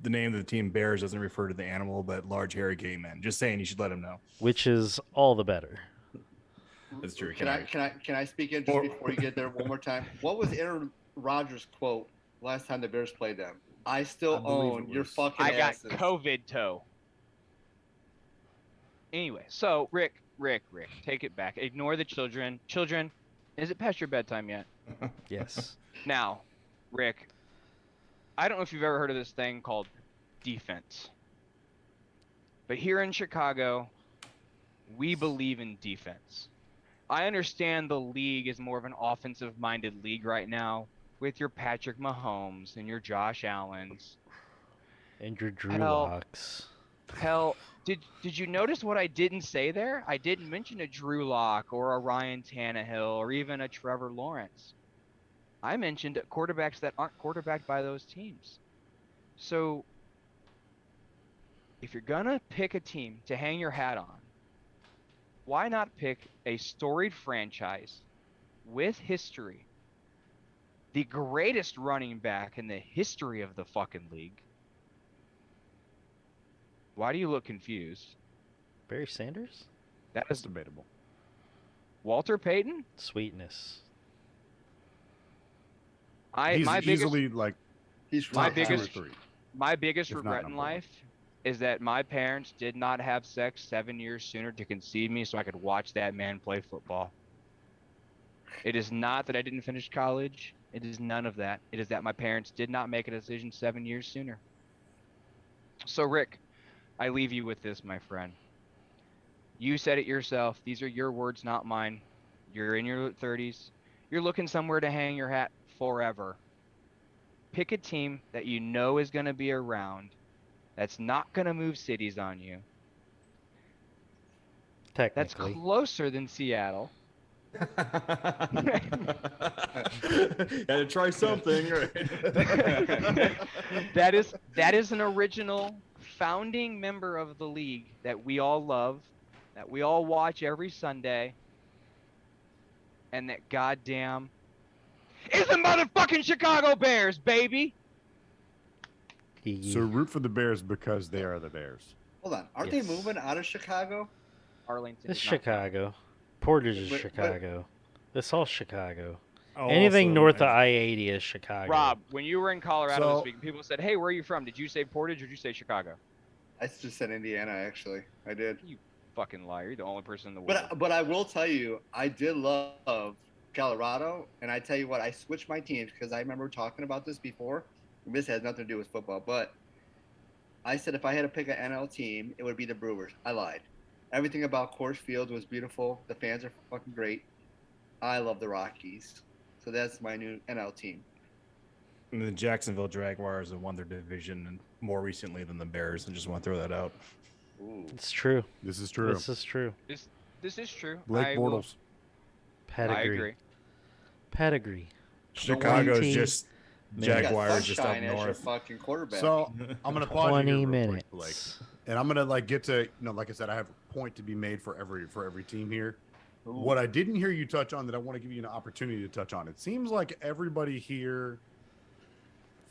name of the team Bears doesn't refer to the animal, but large hairy gay men. Just saying, you should let him know. Which is all the better. That's true. Can I speak in just before you get there one more time? What was Aaron Rodgers' quote last time the Bears played them? I still own your fucking asses. I got COVID toe. Anyway, so Rick, take it back. Ignore the children. Children, is it past your bedtime yet? Yes. Now, Rick, I don't know if you've ever heard of this thing called defense. But here in Chicago, We believe in defense. I understand the league is more of an offensive-minded league right now with your Patrick Mahomes and your Josh Allens. And your Drew Hell, Locks. hell, did you notice what I didn't say there? I didn't mention a Drew Lock or a Ryan Tannehill or even a Trevor Lawrence. I mentioned quarterbacks that aren't quarterbacked by those teams. So if you're gonna pick a team to hang your hat on, why not pick a storied franchise with history, the greatest running back in the history of the fucking league? Why do you look confused? Barry Sanders? That That's is debatable. Walter Payton? Sweetness. He's My biggest easily like He's My top two or biggest- three. my biggest if not regret in number one. life is that my parents did not have sex 7 years sooner to conceive me so I could watch that man play football. It is not that I didn't finish college. It is none of that. It is that my parents did not make a decision 7 years sooner. So, Rick, I leave you with this, my friend. You said it yourself. These are your words, not mine. You're in your 30s. You're looking somewhere to hang your hat forever. Pick a team that you know is going to be around, that's not going to move cities on you, that's Technically. closer than Seattle. Had to try something, right? that is an original founding member of the league that we all love, that we all watch every Sunday, and that goddamn is the motherfucking Chicago Bears, baby. So root for the Bears because they are the Bears. Hold on. Aren't Yes. they moving out of Chicago? Arlington. It's is not counted. Chicago. Portage is But- Chicago. It's all Chicago. Oh, Anything also, north of I-80 is Chicago. Rob, when you were in Colorado this So- week, people said, "Hey, where are you from? Did you say Portage or did you say Chicago?" I just said Indiana, actually. I did. Fucking liar! You're the only person in the world. But I will tell you, I did love Colorado, and I tell you what, I switched my teams because I remember talking about this before. And this has nothing to do with football, but I said if I had to pick an NL team, it would be the Brewers. I lied. Everything about Coors Field was beautiful. The fans are fucking great. I love the Rockies, so that's my new NL team. And the Jacksonville Jaguars have won their division and more recently than the Bears. I just want to throw that out. Ooh. It's true. This is true. This is true. This is true. Blake I will- Bortles. I Pedigree. agree. Pedigree. Chicago's 20 just You got Jaguars just up Sunshine as your north. fucking quarterback. So I'm gonna pause you 20 here real quick, Blake. minutes. And I'm gonna get to like I said, I have a point to be made for every team here. Ooh. What I didn't hear you touch on that I want to give you an opportunity to touch on. It seems like everybody here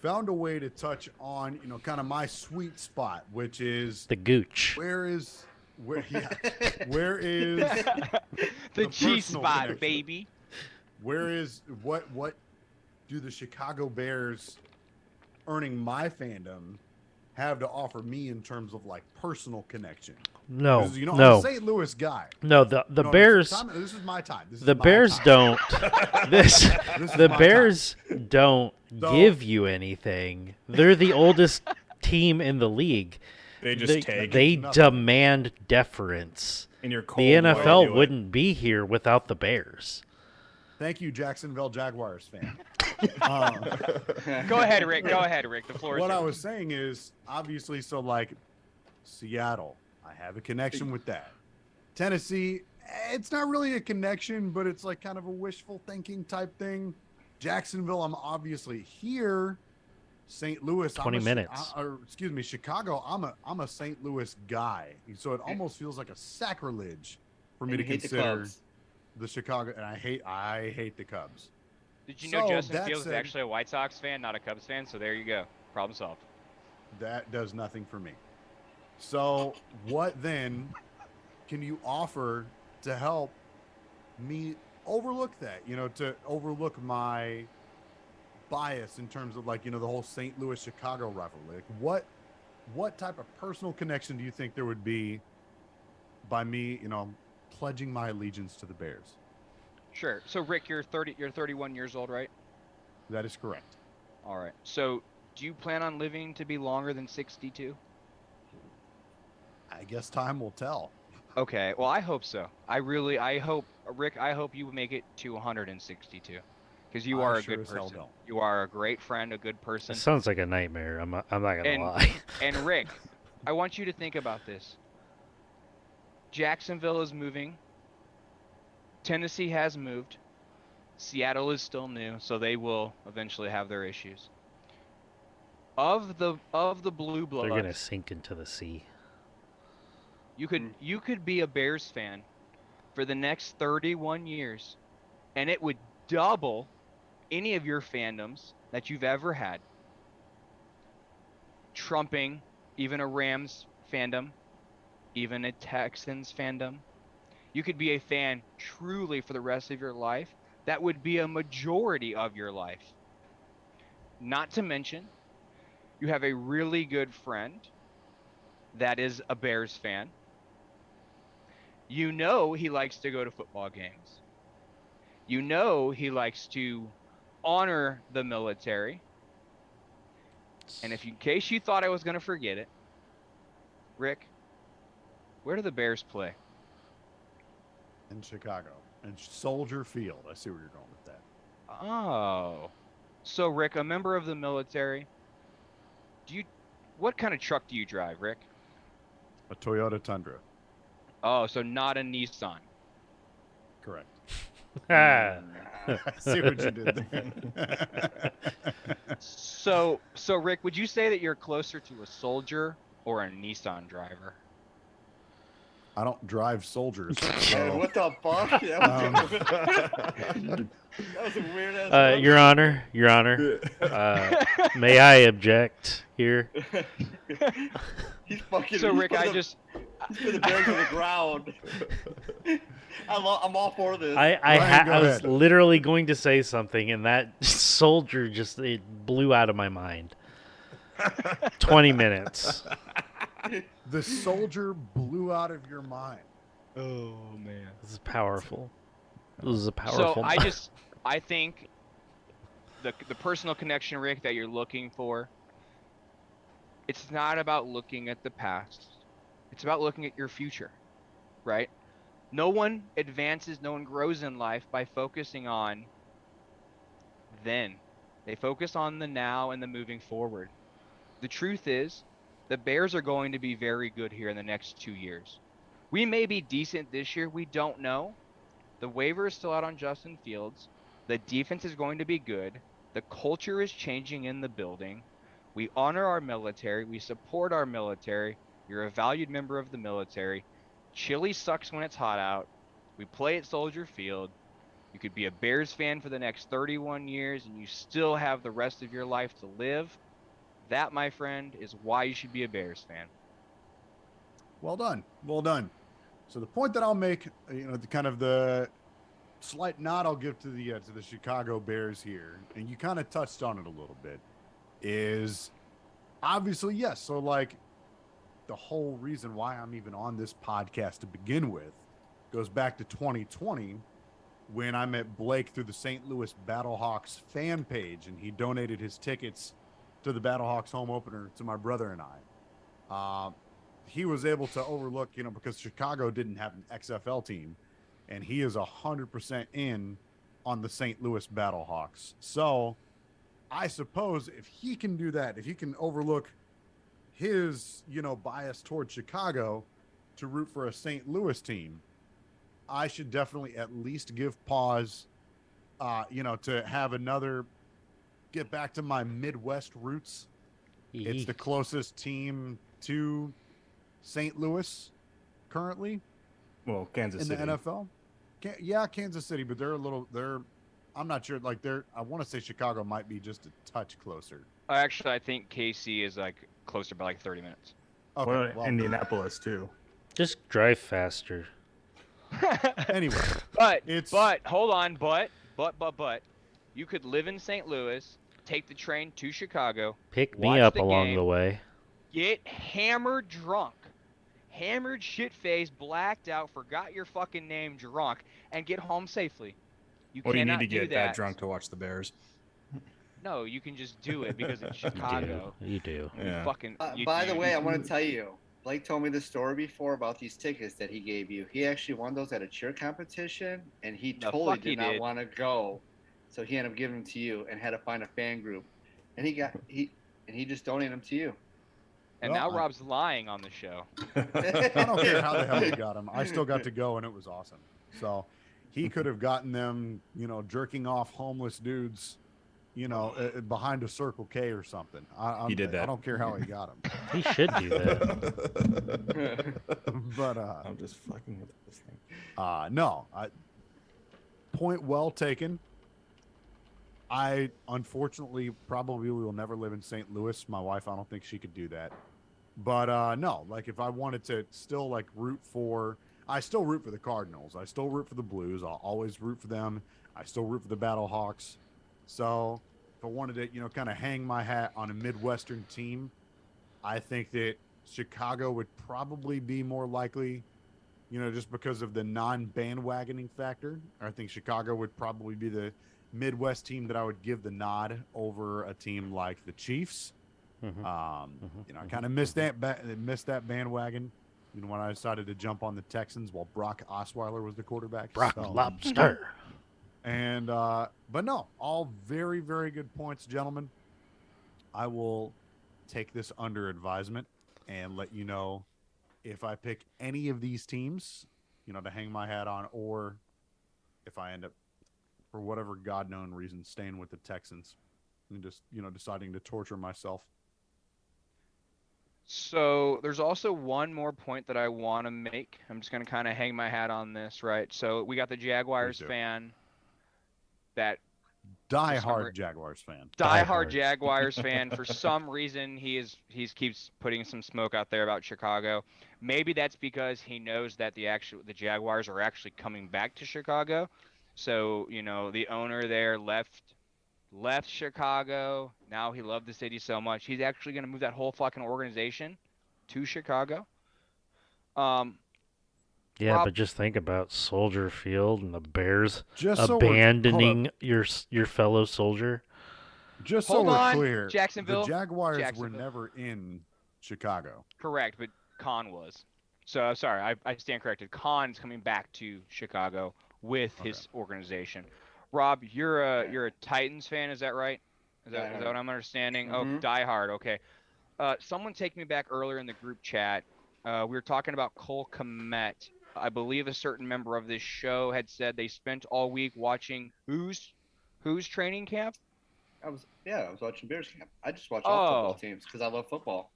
found a way to touch on kind of my sweet spot, which is The gooch. where is the the G personal spot, connection. baby. where is what do the Chicago Bears earning my fandom have to offer me in terms of like personal connection? No. 'Cause, I'm a No. St. Louis guy. No, the No, Bears This is my time. This is the my Bears time. don't this This is the my Bears don't So- give you anything. They're the oldest team in the league. They just take They Nothing. demand deference. in your cold The while NFL you do it. wouldn't be here without the Bears. Thank you, Jacksonville Jaguars fan. Go ahead, Rick. Go ahead, Rick. The floor is What I yours. was saying is obviously so like Seattle, I have a connection with that. Tennessee, it's not really a connection, but it's like kind of a wishful thinking type thing. Jacksonville, I'm obviously here. St. Louis, 20 minutes. Excuse me, Chicago. I'm a St. Louis guy, so it almost feels like a sacrilege for me And to you hate the consider Cubs. the Chicago, and I hate the Cubs. Did you know So, Justin that Fields is said- actually a White Sox fan, not a Cubs fan? So there you go. Problem solved. That does nothing for me. So, what then can you offer to help me overlook that? To overlook my bias in terms of like, the whole St. Louis Chicago rivalry. Like, what type of personal connection do you think there would be by me, pledging my allegiance to the Bears? Sure. So Rick, you're 31 years old, right? That is correct. All right. So do you plan on living to be longer than 62? I guess time will tell. Okay, well, I hope so. I hope, Rick, I hope you make it to 162, because you are a sure good as hell person. don't. You are a great friend, a good person. It sounds like a nightmare. I'm not gonna And lie. and Rick, I want you to think about this. Jacksonville is moving. Tennessee has moved. Seattle is still new, so they will eventually have their issues. Of the blue They're gonna bloods, sink into the sea. you could be a Bears fan for the next 31 years, and it would double any of your fandoms that you've ever had, trumping even a Rams fandom, even a Texans fandom. You could be a fan truly for the rest of your life. That would be a majority of your life. Not to mention, you have a really good friend that is a Bears fan. You know he likes to go to football games. You know he likes to honor the military. And in case you thought I was going to forget it, Rick, where do the Bears play? In Chicago. And Soldier Field. I see where you're going with that. Oh. So, Rick, a member of the military, what kind of truck do you drive, Rick? A Toyota Tundra. Oh, so not a Nissan. Correct. Ah. See what you did there. So Rick, would you say that you're closer to a soldier or a Nissan driver? I don't drive soldiers. Hey, So, what the fuck? That was a weird ass. Your Honor, may I object here? He's fucking. So Rick, he's put the Bears on the ground. I'm all for this. I was literally going to say something, and that soldier it blew out of my mind. 20 minutes. the soldier blew out of your mind. Oh man, This is powerful. This is a powerful. So I think the personal connection, Rick, that you're looking for, it's not about looking at the past. It's about looking at your future, right? No one advances, no one grows in life by focusing on then. They focus on the now and the moving forward. The truth is, the Bears are going to be very good here in the next 2 years. We may be decent this year. We don't know. The waiver is still out on Justin Fields. The defense is going to be good. The culture is changing in the building. We honor our military. We support our military. You're a valued member of the military. Chili sucks when it's hot out. We play at Soldier Field. You could be a Bears fan for the next 31 years, and you still have the rest of your life to live. That, my friend, is why you should be a Bears fan. Well done. Well done. So the point that I'll make, the slight nod I'll give to the Chicago Bears here, and you kind of touched on it a little bit, is obviously, yes. So like the whole reason why I'm even on this podcast to begin with goes back to 2020 when I met Blake through the St. Louis Battlehawks fan page, and he donated his tickets to the Battlehawks home opener to my brother and I. He was able to overlook, because Chicago didn't have an XFL team, and he is 100% in on the St. Louis Battlehawks. So I suppose if he can do that, if he can overlook his, bias towards Chicago to root for a St. Louis team, I should definitely at least give pause, to have get back to my Midwest roots. It's the closest team to St. Louis currently. Well, Kansas City. In the NFL. Kansas City, but I'm not sure. I want to say Chicago might be just a touch closer. Actually, I think KC is closer by 30 minutes. Okay, well, Indianapolis too. Just drive faster. Anyway, but hold on, but you could live in St. Louis, take the train to Chicago, pick me up along game, the way, get hammered drunk, hammered shit-faced, blacked out, forgot your fucking name, drunk, and get home safely. You need to get that drunk to watch the Bears. No, you can just do it because it's Chicago. You do. Yeah. Fucking. By the way, I want to tell you, Blake told me the story before about these tickets that he gave you. He actually won those at a cheer competition, and he totally did not want to go, so he ended up giving them to you and had to find a fan group, and he just donated them to you. And now Rob's lying on the show. I don't care how the hell he got them. I still got to go, and it was awesome. So he could have gotten them, jerking off homeless dudes, behind a Circle K or something. He did that. I don't care how he got them. He should do that. But I'm just fucking with this thing. No. Point well taken. I unfortunately probably will never live in St. Louis. My wife, I don't think she could do that. But no, like if I wanted to still like I still root for the Cardinals. I still root for the Blues. I'll always root for them. I still root for the Battlehawks. So if I wanted to, kind of hang my hat on a Midwestern team, I think that Chicago would probably be more likely, just because of the non-bandwagoning factor. I think Chicago would probably be the Midwest team that I would give the nod over a team like the Chiefs. I kind of missed that bandwagon. When I decided to jump on the Texans while Brock Osweiler was the quarterback. Brock Lobster. And but no, all very, very good points, gentlemen. I will take this under advisement and let you know if I pick any of these teams, to hang my hat on, or if I end up, for whatever God-known reason, staying with the Texans and just, deciding to torture myself. So there's also one more point that I want to make. I'm just going to kind of hang my hat on this, right? So we got the Jaguars fan that Die-hard Jaguars fan. Die-hard Jaguars fan. For some reason, he keeps putting some smoke out there about Chicago. Maybe that's because he knows that the Jaguars are actually coming back to Chicago. So, the owner there left Chicago. Now he loved the city so much. He's actually going to move that whole fucking organization to Chicago. Yeah, Rob, but just think about Soldier Field and the Bears just abandoning your fellow soldier. Just so we're clear, Jacksonville. The Jaguars were never in Chicago. Correct, but Khan was. So sorry, I stand corrected. Khan's coming back to Chicago with his organization. Rob, you're a Titans fan, is that right? Is that what I'm understanding? Mm-hmm. Oh, diehard. Okay. Someone take me back earlier in the group chat. We were talking about Cole Kmet. I believe a certain member of this show had said they spent all week watching whose training camp? I was watching Bears camp. I just watch all football teams because I love football.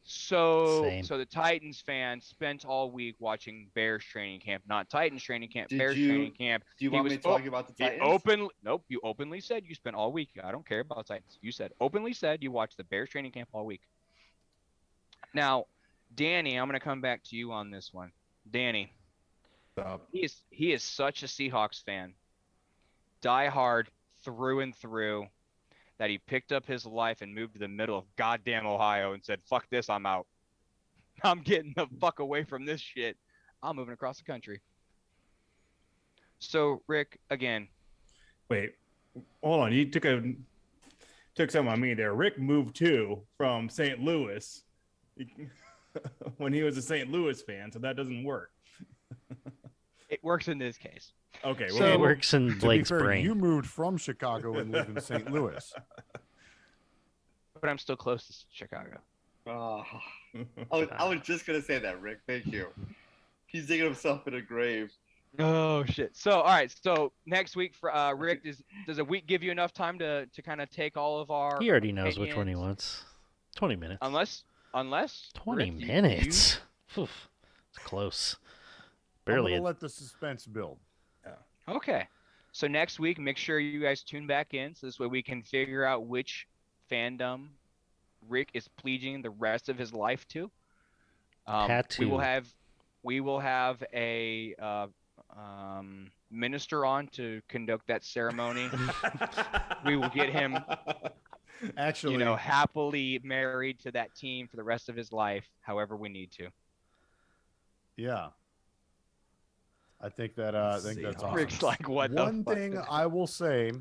So the Titans fans spent all week watching Bears training camp, not Titans training camp. Training camp. Do you want me to talk about the Titans? Nope. You openly said you spent all week. I don't care about Titans. You openly said you watched the Bears training camp all week. Now, Danny, I'm going to come back to you on this one. Danny, he is such a Seahawks fan, diehard through and through, that he picked up his life and moved to the middle of goddamn Ohio and said, fuck this, I'm out. I'm getting the fuck away from this shit. I'm moving across the country. So, Rick, again. Wait, hold on. You took something on me there. Rick moved from St. Louis when he was a St. Louis fan, so that doesn't work. It works in this case. Okay, well, it works in Blake's brain. You moved from Chicago and live in St. Louis. But I'm still close to Chicago. Oh, I was just going to say that, Rick. Thank you. He's digging himself in a grave. Oh, shit. So, all right. So, next week, for Rick, does a week give you enough time to kind of take all of our He already knows which one he wants. 20 minutes. Unless 20 Rick, minutes? It's close. Barely. I'm going to let the suspense build. Yeah. Okay. So next week, make sure you guys tune back in, so this way we can figure out which fandom Rick is pledging the rest of his life to. We will have a minister on to conduct that ceremony. We will get him actually, happily married to that team for the rest of his life, however we need to. Yeah. I think that's awesome. Rick's like, what One thing I will say,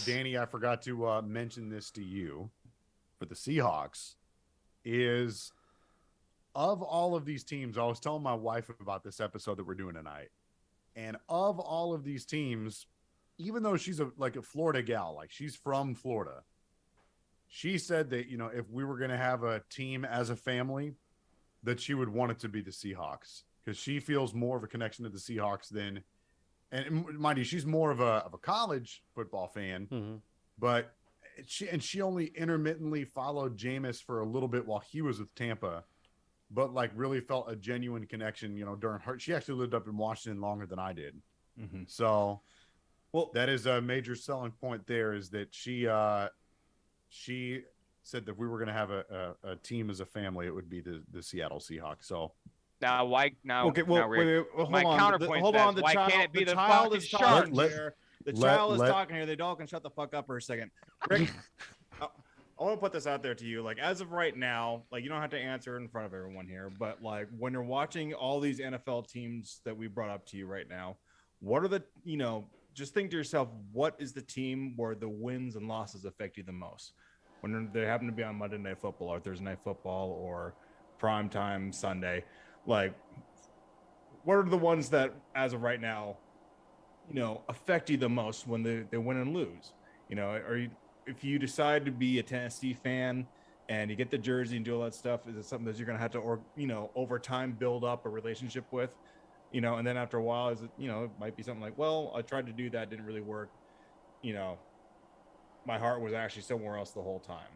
Danny, I forgot to mention this to you for the Seahawks, is of all of these teams, I was telling my wife about this episode that we're doing tonight. And of all of these teams, even though she's a Florida gal, like she's from Florida, she said that, if we were going to have a team as a family, that she would want it to be the Seahawks, because she feels more of a connection to the Seahawks than, and mind you, she's more of a college football fan, but she only intermittently followed Jameis for a little bit while he was with Tampa, but like really felt a genuine connection, during her. She actually lived up in Washington longer than I did. So, well, that is a major selling point there, is that she said that if we were going to have a team as a family, it would be the Seattle Seahawks. So now, why now? Okay, well, now, Rick, hold my on. counterpoint. Hold on. The why child, can't it be the child fucking is Sharks? talking here. The child is talking here. They all can shut the fuck up for a second. Rick, I want to put this out there to you. Like, as of right now, like, you don't have to answer in front of everyone here, but like when you're watching all these NFL teams that we brought up to you right now, what are the, just think to yourself, what is the team where the wins and losses affect you the most? When they happen to be on Monday Night Football or Thursday Night Football or primetime Sunday, like, what are the ones that, as of right now, affect you the most when they win and lose? If you decide to be a Tennessee fan and you get the jersey and do all that stuff, is it something that you're going to have to, over time build up a relationship with, and then after a while, is it, it might be something like, well, I tried to do that, didn't really work. My heart was actually somewhere else the whole time.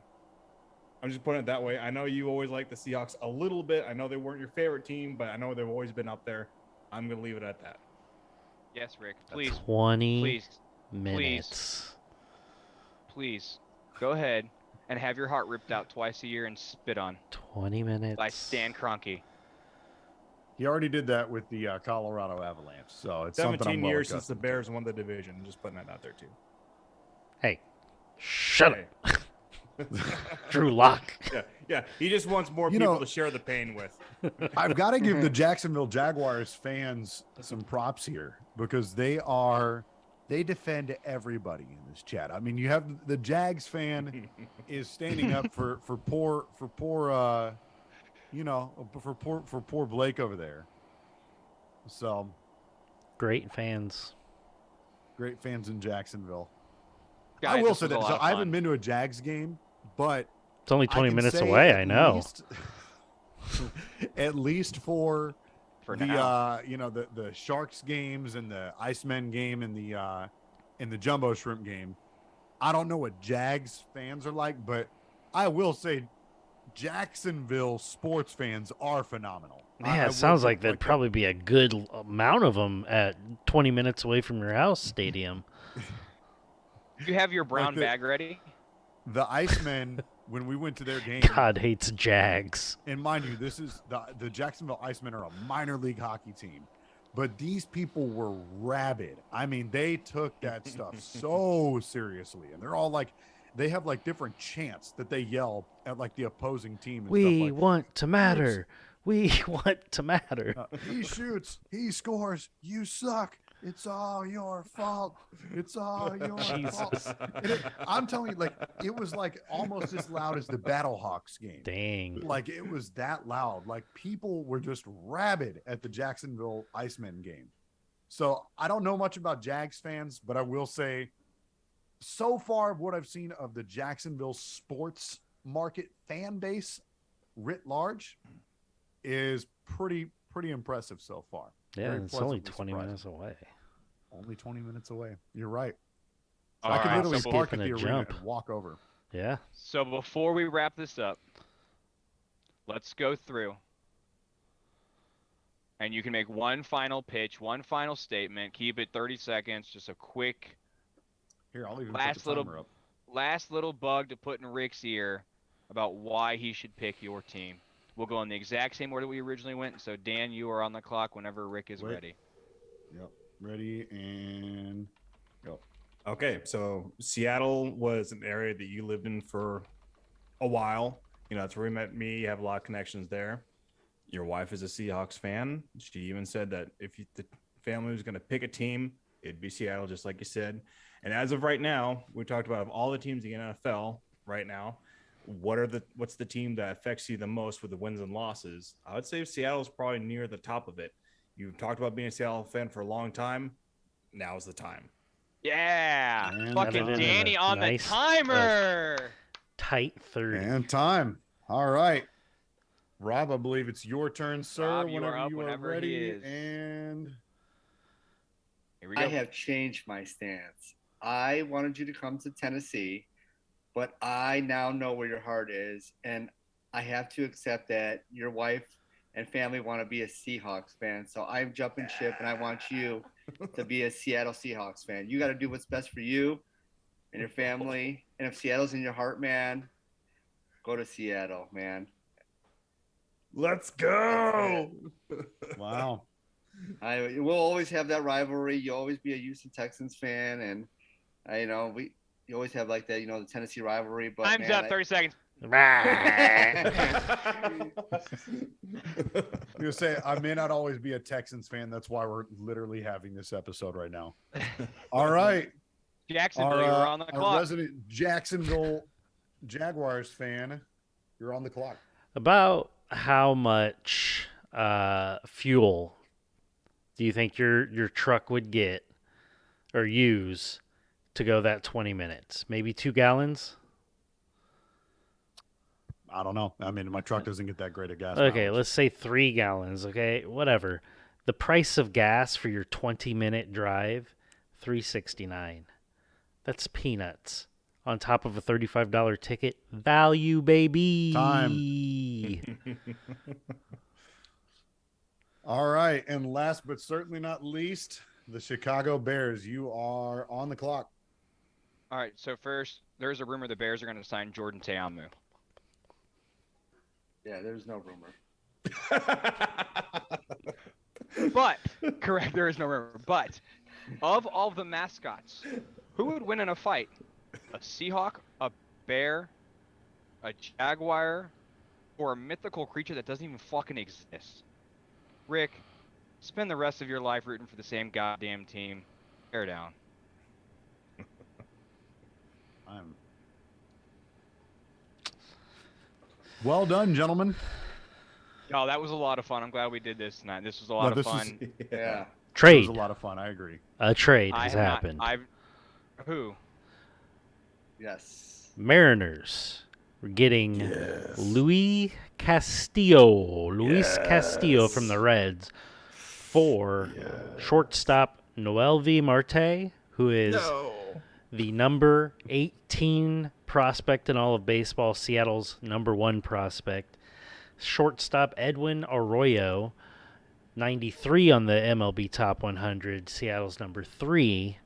I'm just putting it that way. I know you always like the Seahawks a little bit. I know they weren't your favorite team, but I know they've always been up there. I'm going to leave it at that. Yes, Rick. Please. 20 minutes. Please. Go ahead and have your heart ripped out twice a year and spit on. 20 minutes. By Stan Kroenke. He already did that with the Colorado Avalanche. So it's 17 years since the Bears won the division. I'm just putting that out there, too. Hey, shut up. Drew Lock. Yeah. He just wants more people to share the pain with. I've got to give the Jacksonville Jaguars fans some props here, because they defend everybody in this chat. I mean, you have the Jags fan is standing up for poor Blake over there. So great fans in Jacksonville. Guys, I will say that. So I haven't been to a Jags game, but it's only 20 minutes away. I know. At least for the now. The Sharks games and the Icemen game and the Jumbo Shrimp game. I don't know what Jags fans are like, but I will say Jacksonville sports fans are phenomenal. Yeah, it sounds like there'd probably be a good amount of them at 20 minutes away from your house stadium. You have your brown bag ready? The Icemen, when we went to their game, God hates Jags. And mind you, this is the Jacksonville Icemen are a minor league hockey team, but these people were rabid. I mean, they took that stuff so seriously, and they're all like, they have like different chants that they yell at like the opposing team. And we want to matter. We want to matter. He shoots. He scores. You suck. It's all your fault. It's all your fault. I'm telling you, like, it was like almost as loud as the Battlehawks game. Dang. Like, it was that loud. Like, people were just rabid at the Jacksonville Icemen game. So I don't know much about Jags fans, but I will say, so far, what I've seen of the Jacksonville sports market fan base writ large is pretty impressive so far. Yeah, it's only 20 minutes away. Only 20 minutes away. You're right. So I could literally so park at the arena jump. and walk over. Yeah. So before we wrap this up, let's go through. And you can make one final pitch, one final statement. Keep it 30 seconds. Just a quick Here, I'll even last put the timer up. last little bug to put in Rick's ear about why he should pick your team. We'll go in the exact same order we originally went. So, Dan, you are on the clock whenever Rick is ready. Yep. Ready and go. Okay, so Seattle was an area that you lived in for a while. That's where we met me. You have a lot of connections there. Your wife is a Seahawks fan. She even said that if the family was going to pick a team, it'd be Seattle, just like you said. And as of right now, we talked about of all the teams in the NFL right now, what's the team that affects you the most with the wins and losses? I would say Seattle's probably near the top of it. You've talked about being a Seattle fan for a long time. Now's the time. Yeah. And Fucking Danny on the timer. Tight 30. And time. All right. Rob, I believe it's your turn, sir. Rob, you are whenever up, you are whenever ready. he is. And Here we go. I have changed my stance. I wanted you to come to Tennessee, but I now know where your heart is, and I have to accept that your wife and family want to be a Seahawks fan. So I'm jumping ship, and I want you to be a Seattle Seahawks fan. You got to do what's best for you and your family. And if Seattle's in your heart, man, go to Seattle, man. Let's go. wow. We'll always have that rivalry. You'll always be a Houston Texans fan, and you always have like that, the Tennessee rivalry. But Time's up. 30 seconds. I'm gonna say I may not always be a Texans fan. That's why we're literally having this episode right now. All right, Jacksonville, you're on the our clock. resident Jacksonville Jaguars fan, you're on the clock. About how much fuel do you think your truck would get or use to go that 20 minutes? Maybe 2 gallons? I don't know. I mean, my truck doesn't get that great of gas. Okay, mileage. let's say 3 gallons, okay? Whatever. The price of gas for your 20-minute drive, $3.69. That's peanuts. On top of a $35 ticket. Value, baby. Time. All right, and last but certainly not least, the Chicago Bears. You are on the clock. All right, so first, there's a rumor the Bears are going to sign Jordan Teamu. Yeah, there's no rumor. But, correct, there is no rumor. But, of all the mascots, who would win in a fight? A Seahawk, a bear, a jaguar, or a mythical creature that doesn't even fucking exist? Rick, spend the rest of your life rooting for the same goddamn team. Tear down. Well done, gentlemen. Oh, that was a lot of fun. I'm glad we did this tonight. This was a lot of fun. Yeah. It Trade. was a lot of fun. I agree. A trade has have not- happened. Who? Yes. Mariners. We're getting Luis Castillo. Castillo from the Reds for shortstop Noel V. Marte, who is the number 18 prospect in all of baseball, Seattle's number 1 prospect. Shortstop Edwin Arroyo, 93 on the MLB Top 100, Seattle's number 3.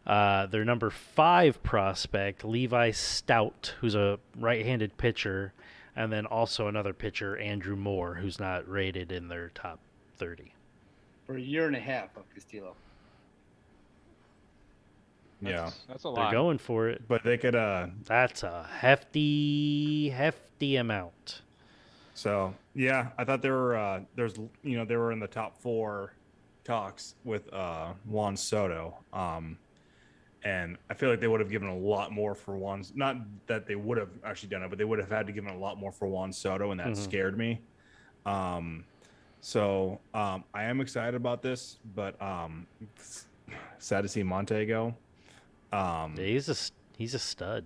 Their number 5 prospect, Levi Stout, who's a right-handed pitcher, and then also another pitcher, Andrew Moore, who's not rated in their top 30. For a year and a half of Castillo. That's a lot. They're going for it. But they could That's a hefty amount. So yeah, I thought they were they were in the top 4 talks with Juan Soto. And I feel like they would have given a lot more for Juan. Not that they would have actually done it, but they would have had to give a lot more for Juan Soto, and that scared me. So I am excited about this, but sad to see Monte go. He's a stud.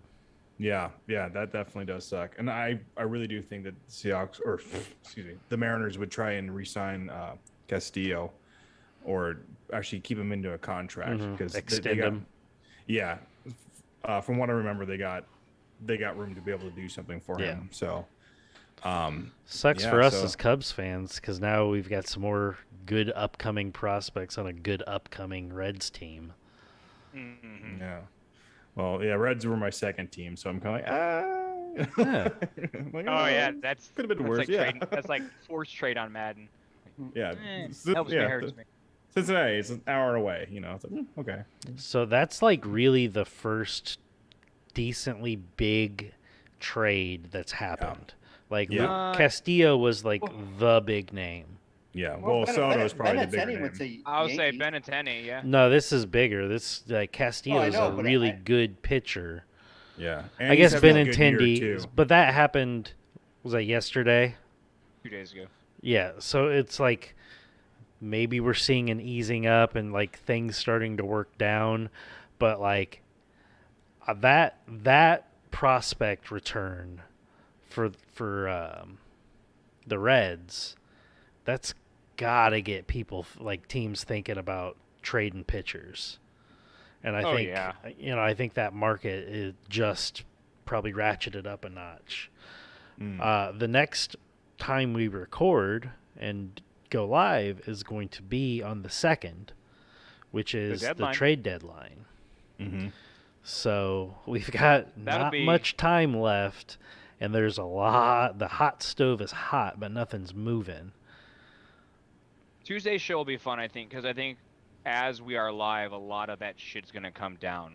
Yeah, that definitely does suck. And I really do think that the Mariners would try and re-sign Castillo, or actually keep him into a contract because extend him. Yeah, from what I remember, they got room to be able to do something for him. So sucks for us as Cubs fans because now we've got some more good upcoming prospects on a good upcoming Reds team. Mm-hmm. Yeah. Well, yeah, Reds were my second team, so I'm kind of like, that's could have been worse. Like that's like forced trade on Madden. Yeah, Helps me, hurts me. Cincinnati, it's an hour away. It's like okay. So that's like really the first decently big trade that's happened. Like Castillo was like the big name. Yeah, well, Soto is probably the bigger name. I would say Benintendi, yeah. No, this is bigger. This Castillo is a really good good pitcher. Yeah. I And guess he's having a good year, Benintendi, too. but that happened. Was that yesterday? 2 days ago. Yeah. So it's like maybe we're seeing an easing up and like things starting to work down, but like that prospect return for the Reds, that's gotta get people like teams thinking about trading pitchers. And I think I think that market is just probably ratcheted up a notch. The next time we record and go live is going to be on the 2nd, which is the trade deadline. Mm-hmm. So we've got not much time left, and there's a lot. The hot stove is hot, but nothing's moving. Tuesday's show will be fun, I think, because I think as we are live, a lot of that shit's going to come down.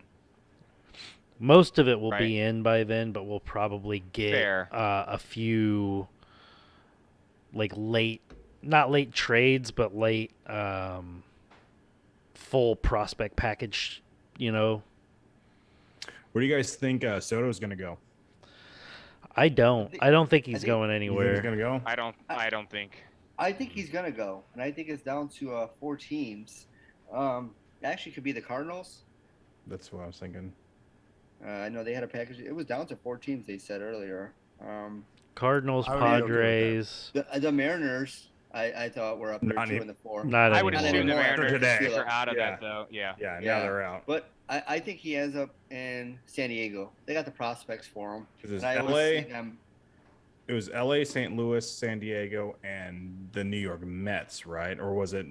Most of it will be in by then, but we'll probably get a few like not late trades, but late full prospect package, Where do you guys think Soto's going to go? I don't think he's going anywhere. You think he's going to go? I don't think. I think he's going to go, and I think it's down to 4 teams. It actually could be the Cardinals. That's what I was thinking. I know they had a package. It was down to 4 teams, they said earlier. Cardinals, Padres. The Mariners, I thought were up there too in the 4. I would assume the Mariners are out of that, though. Yeah, now they're out. But I think he ends up in San Diego. They got the prospects for him. It was L.A., St. Louis, San Diego, and the New York Mets, right? Or was it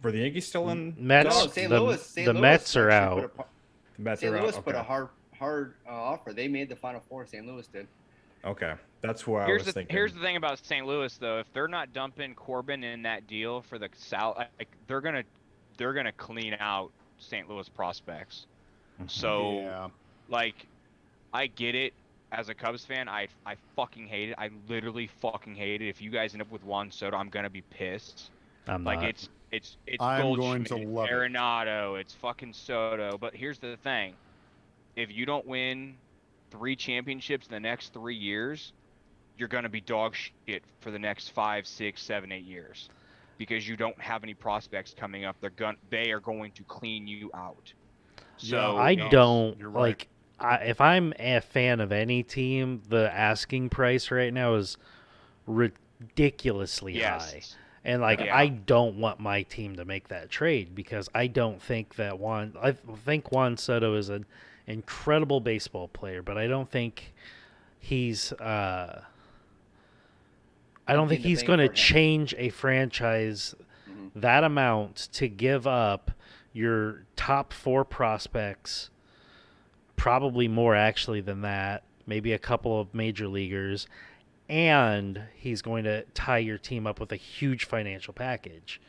were the Yankees still in? Mets. No, St. Louis. The Mets are out. The Mets St. are Louis out. put a hard offer. They made the Final Four. St. Louis did. Okay, that's what I was thinking. Here's the thing about St. Louis, though. If they're not dumping Corbin in that deal for the South, they're gonna clean out St. Louis prospects. So, I get it. As a Cubs fan, I fucking hate it. I literally fucking hate it. If you guys end up with Juan Soto, I'm gonna be pissed. I'm not. It's I'm going to love Arenado, it's fucking Soto. But here's the thing: if you don't win 3 championships in the next 3 years, you're gonna be dog shit for the next 5, 6, 7, 8 years, because you don't have any prospects coming up. They are going to clean you out. So I don't like. If I'm a fan of any team, the asking price right now is ridiculously high. And I don't want my team to make that trade, because I don't think that I think Juan Soto is an incredible baseball player, but I don't think he's I don't think he's going to change a franchise that amount to give up your top 4 prospects. Probably more actually than that, maybe a couple of major leaguers, and he's going to tie your team up with a huge financial package.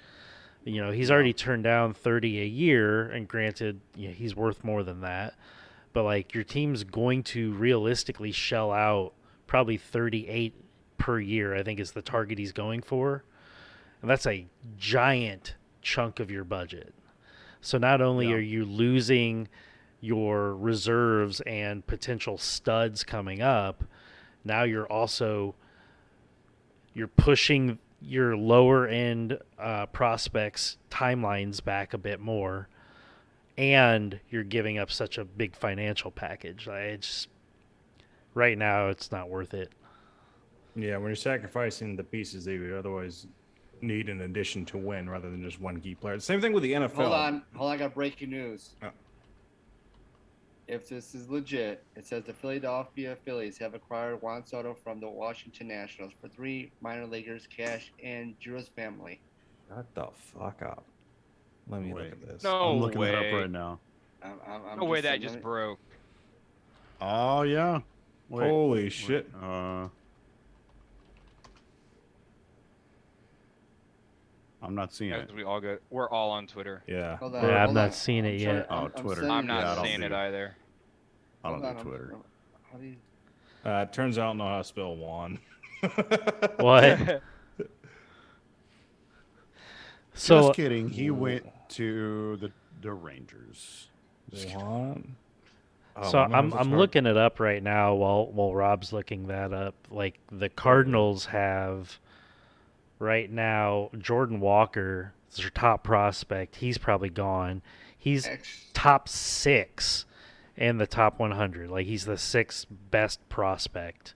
He's already turned down $30 a year, and granted, he's worth more than that, but your team's going to realistically shell out probably $38 per year, I think is the target he's going for, and that's a giant chunk of your budget. So not only are you losing your reserves and potential studs coming up, now you're pushing your lower end prospects timelines back a bit more, and you're giving up such a big financial package. Right now it's not worth it. Yeah, when you're sacrificing the pieces that you would otherwise need in addition to win, rather than just one key player. Same thing with the NFL. Hold on, I got breaking news. Oh. If this is legit, it says the Philadelphia Phillies have acquired Juan Soto from the Washington Nationals for 3 minor leaguers, cash, and Giroux family. Shut the fuck up. Let me look at this. No I'm looking way. it up right now. No way that just broke. Oh, yeah. Holy shit. I'm not seeing it. We're all on Twitter. Yeah. I'm not seeing it yet. Twitter. I'm not seeing it either. I don't do Twitter. How do you... It turns out I don't know how to spell Juan. What? Just kidding. He went to the Rangers. Juan? Oh, So man, I'm that's I'm hard. looking it up right now while Rob's looking that up. Like the Cardinals have right now Jordan Walker is their top prospect. He's probably gone. He's top 6 in the top 100. Like he's the 6th best prospect.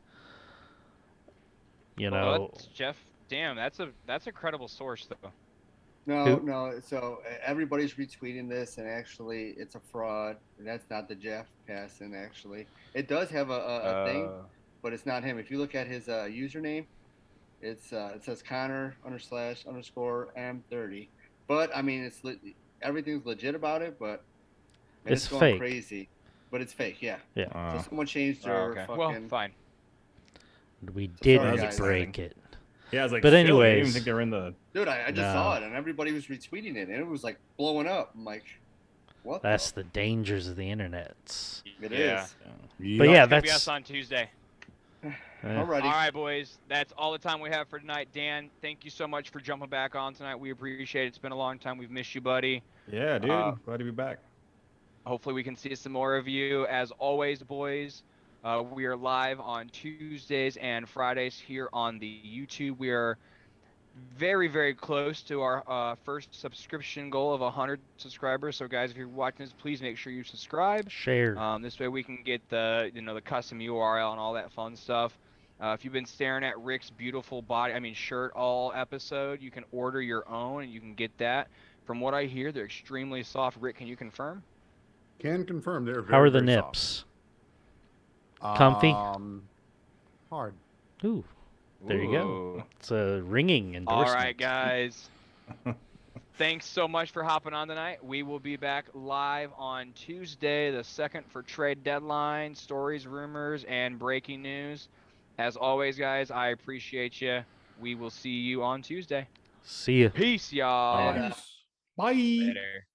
You know, That's Jeff. Damn, that's a credible source though. No. So everybody's retweeting this, and actually, it's a fraud. And that's not the Jeff Passan. Actually, it does have a thing, but it's not him. If you look at his username, it says Connor __ M30. But I mean, everything's legit about it, but it's going fake. crazy. But it's fake, yeah. Yeah. So someone changed their okay. fucking. Well, fine. We didn't guys. break it. Yeah, I was like, But Philly, I didn't even anyways- think they were in the. Dude, I just No. saw it, and everybody was retweeting it, and it was like blowing up. I'm like, what? That's the dangers of the internet. It Yeah. is. But Yep. yeah, It's gonna be that's us on Tuesday. Alrighty. All right, boys. That's all the time we have for tonight. Dan, thank you so much for jumping back on tonight. We appreciate it. It's been a long time. We've missed you, buddy. Yeah, dude. Glad to be back. Hopefully we can see some more of you. As always, boys, we are live on Tuesdays and Fridays here on the YouTube. We are very, very close to our first subscription goal of 100 subscribers. So, guys, if you're watching this, please make sure you subscribe. share. This way we can get the the custom URL and all that fun stuff. If you've been staring at Rick's beautiful shirt all episode, you can order your own and you can get that. From what I hear, they're extremely soft. Rick, can you confirm? Can confirm they're very, How are the very nips? soft. Comfy? Hard. Ooh, there you go. Ooh. It's a ringing endorsement. All right, guys. Thanks so much for hopping on tonight. We will be back live on Tuesday, the 2nd, for trade deadline, stories, rumors, and breaking news. As always, guys, I appreciate you. We will see you on Tuesday. See ya. Peace, y'all. And, Bye. Later.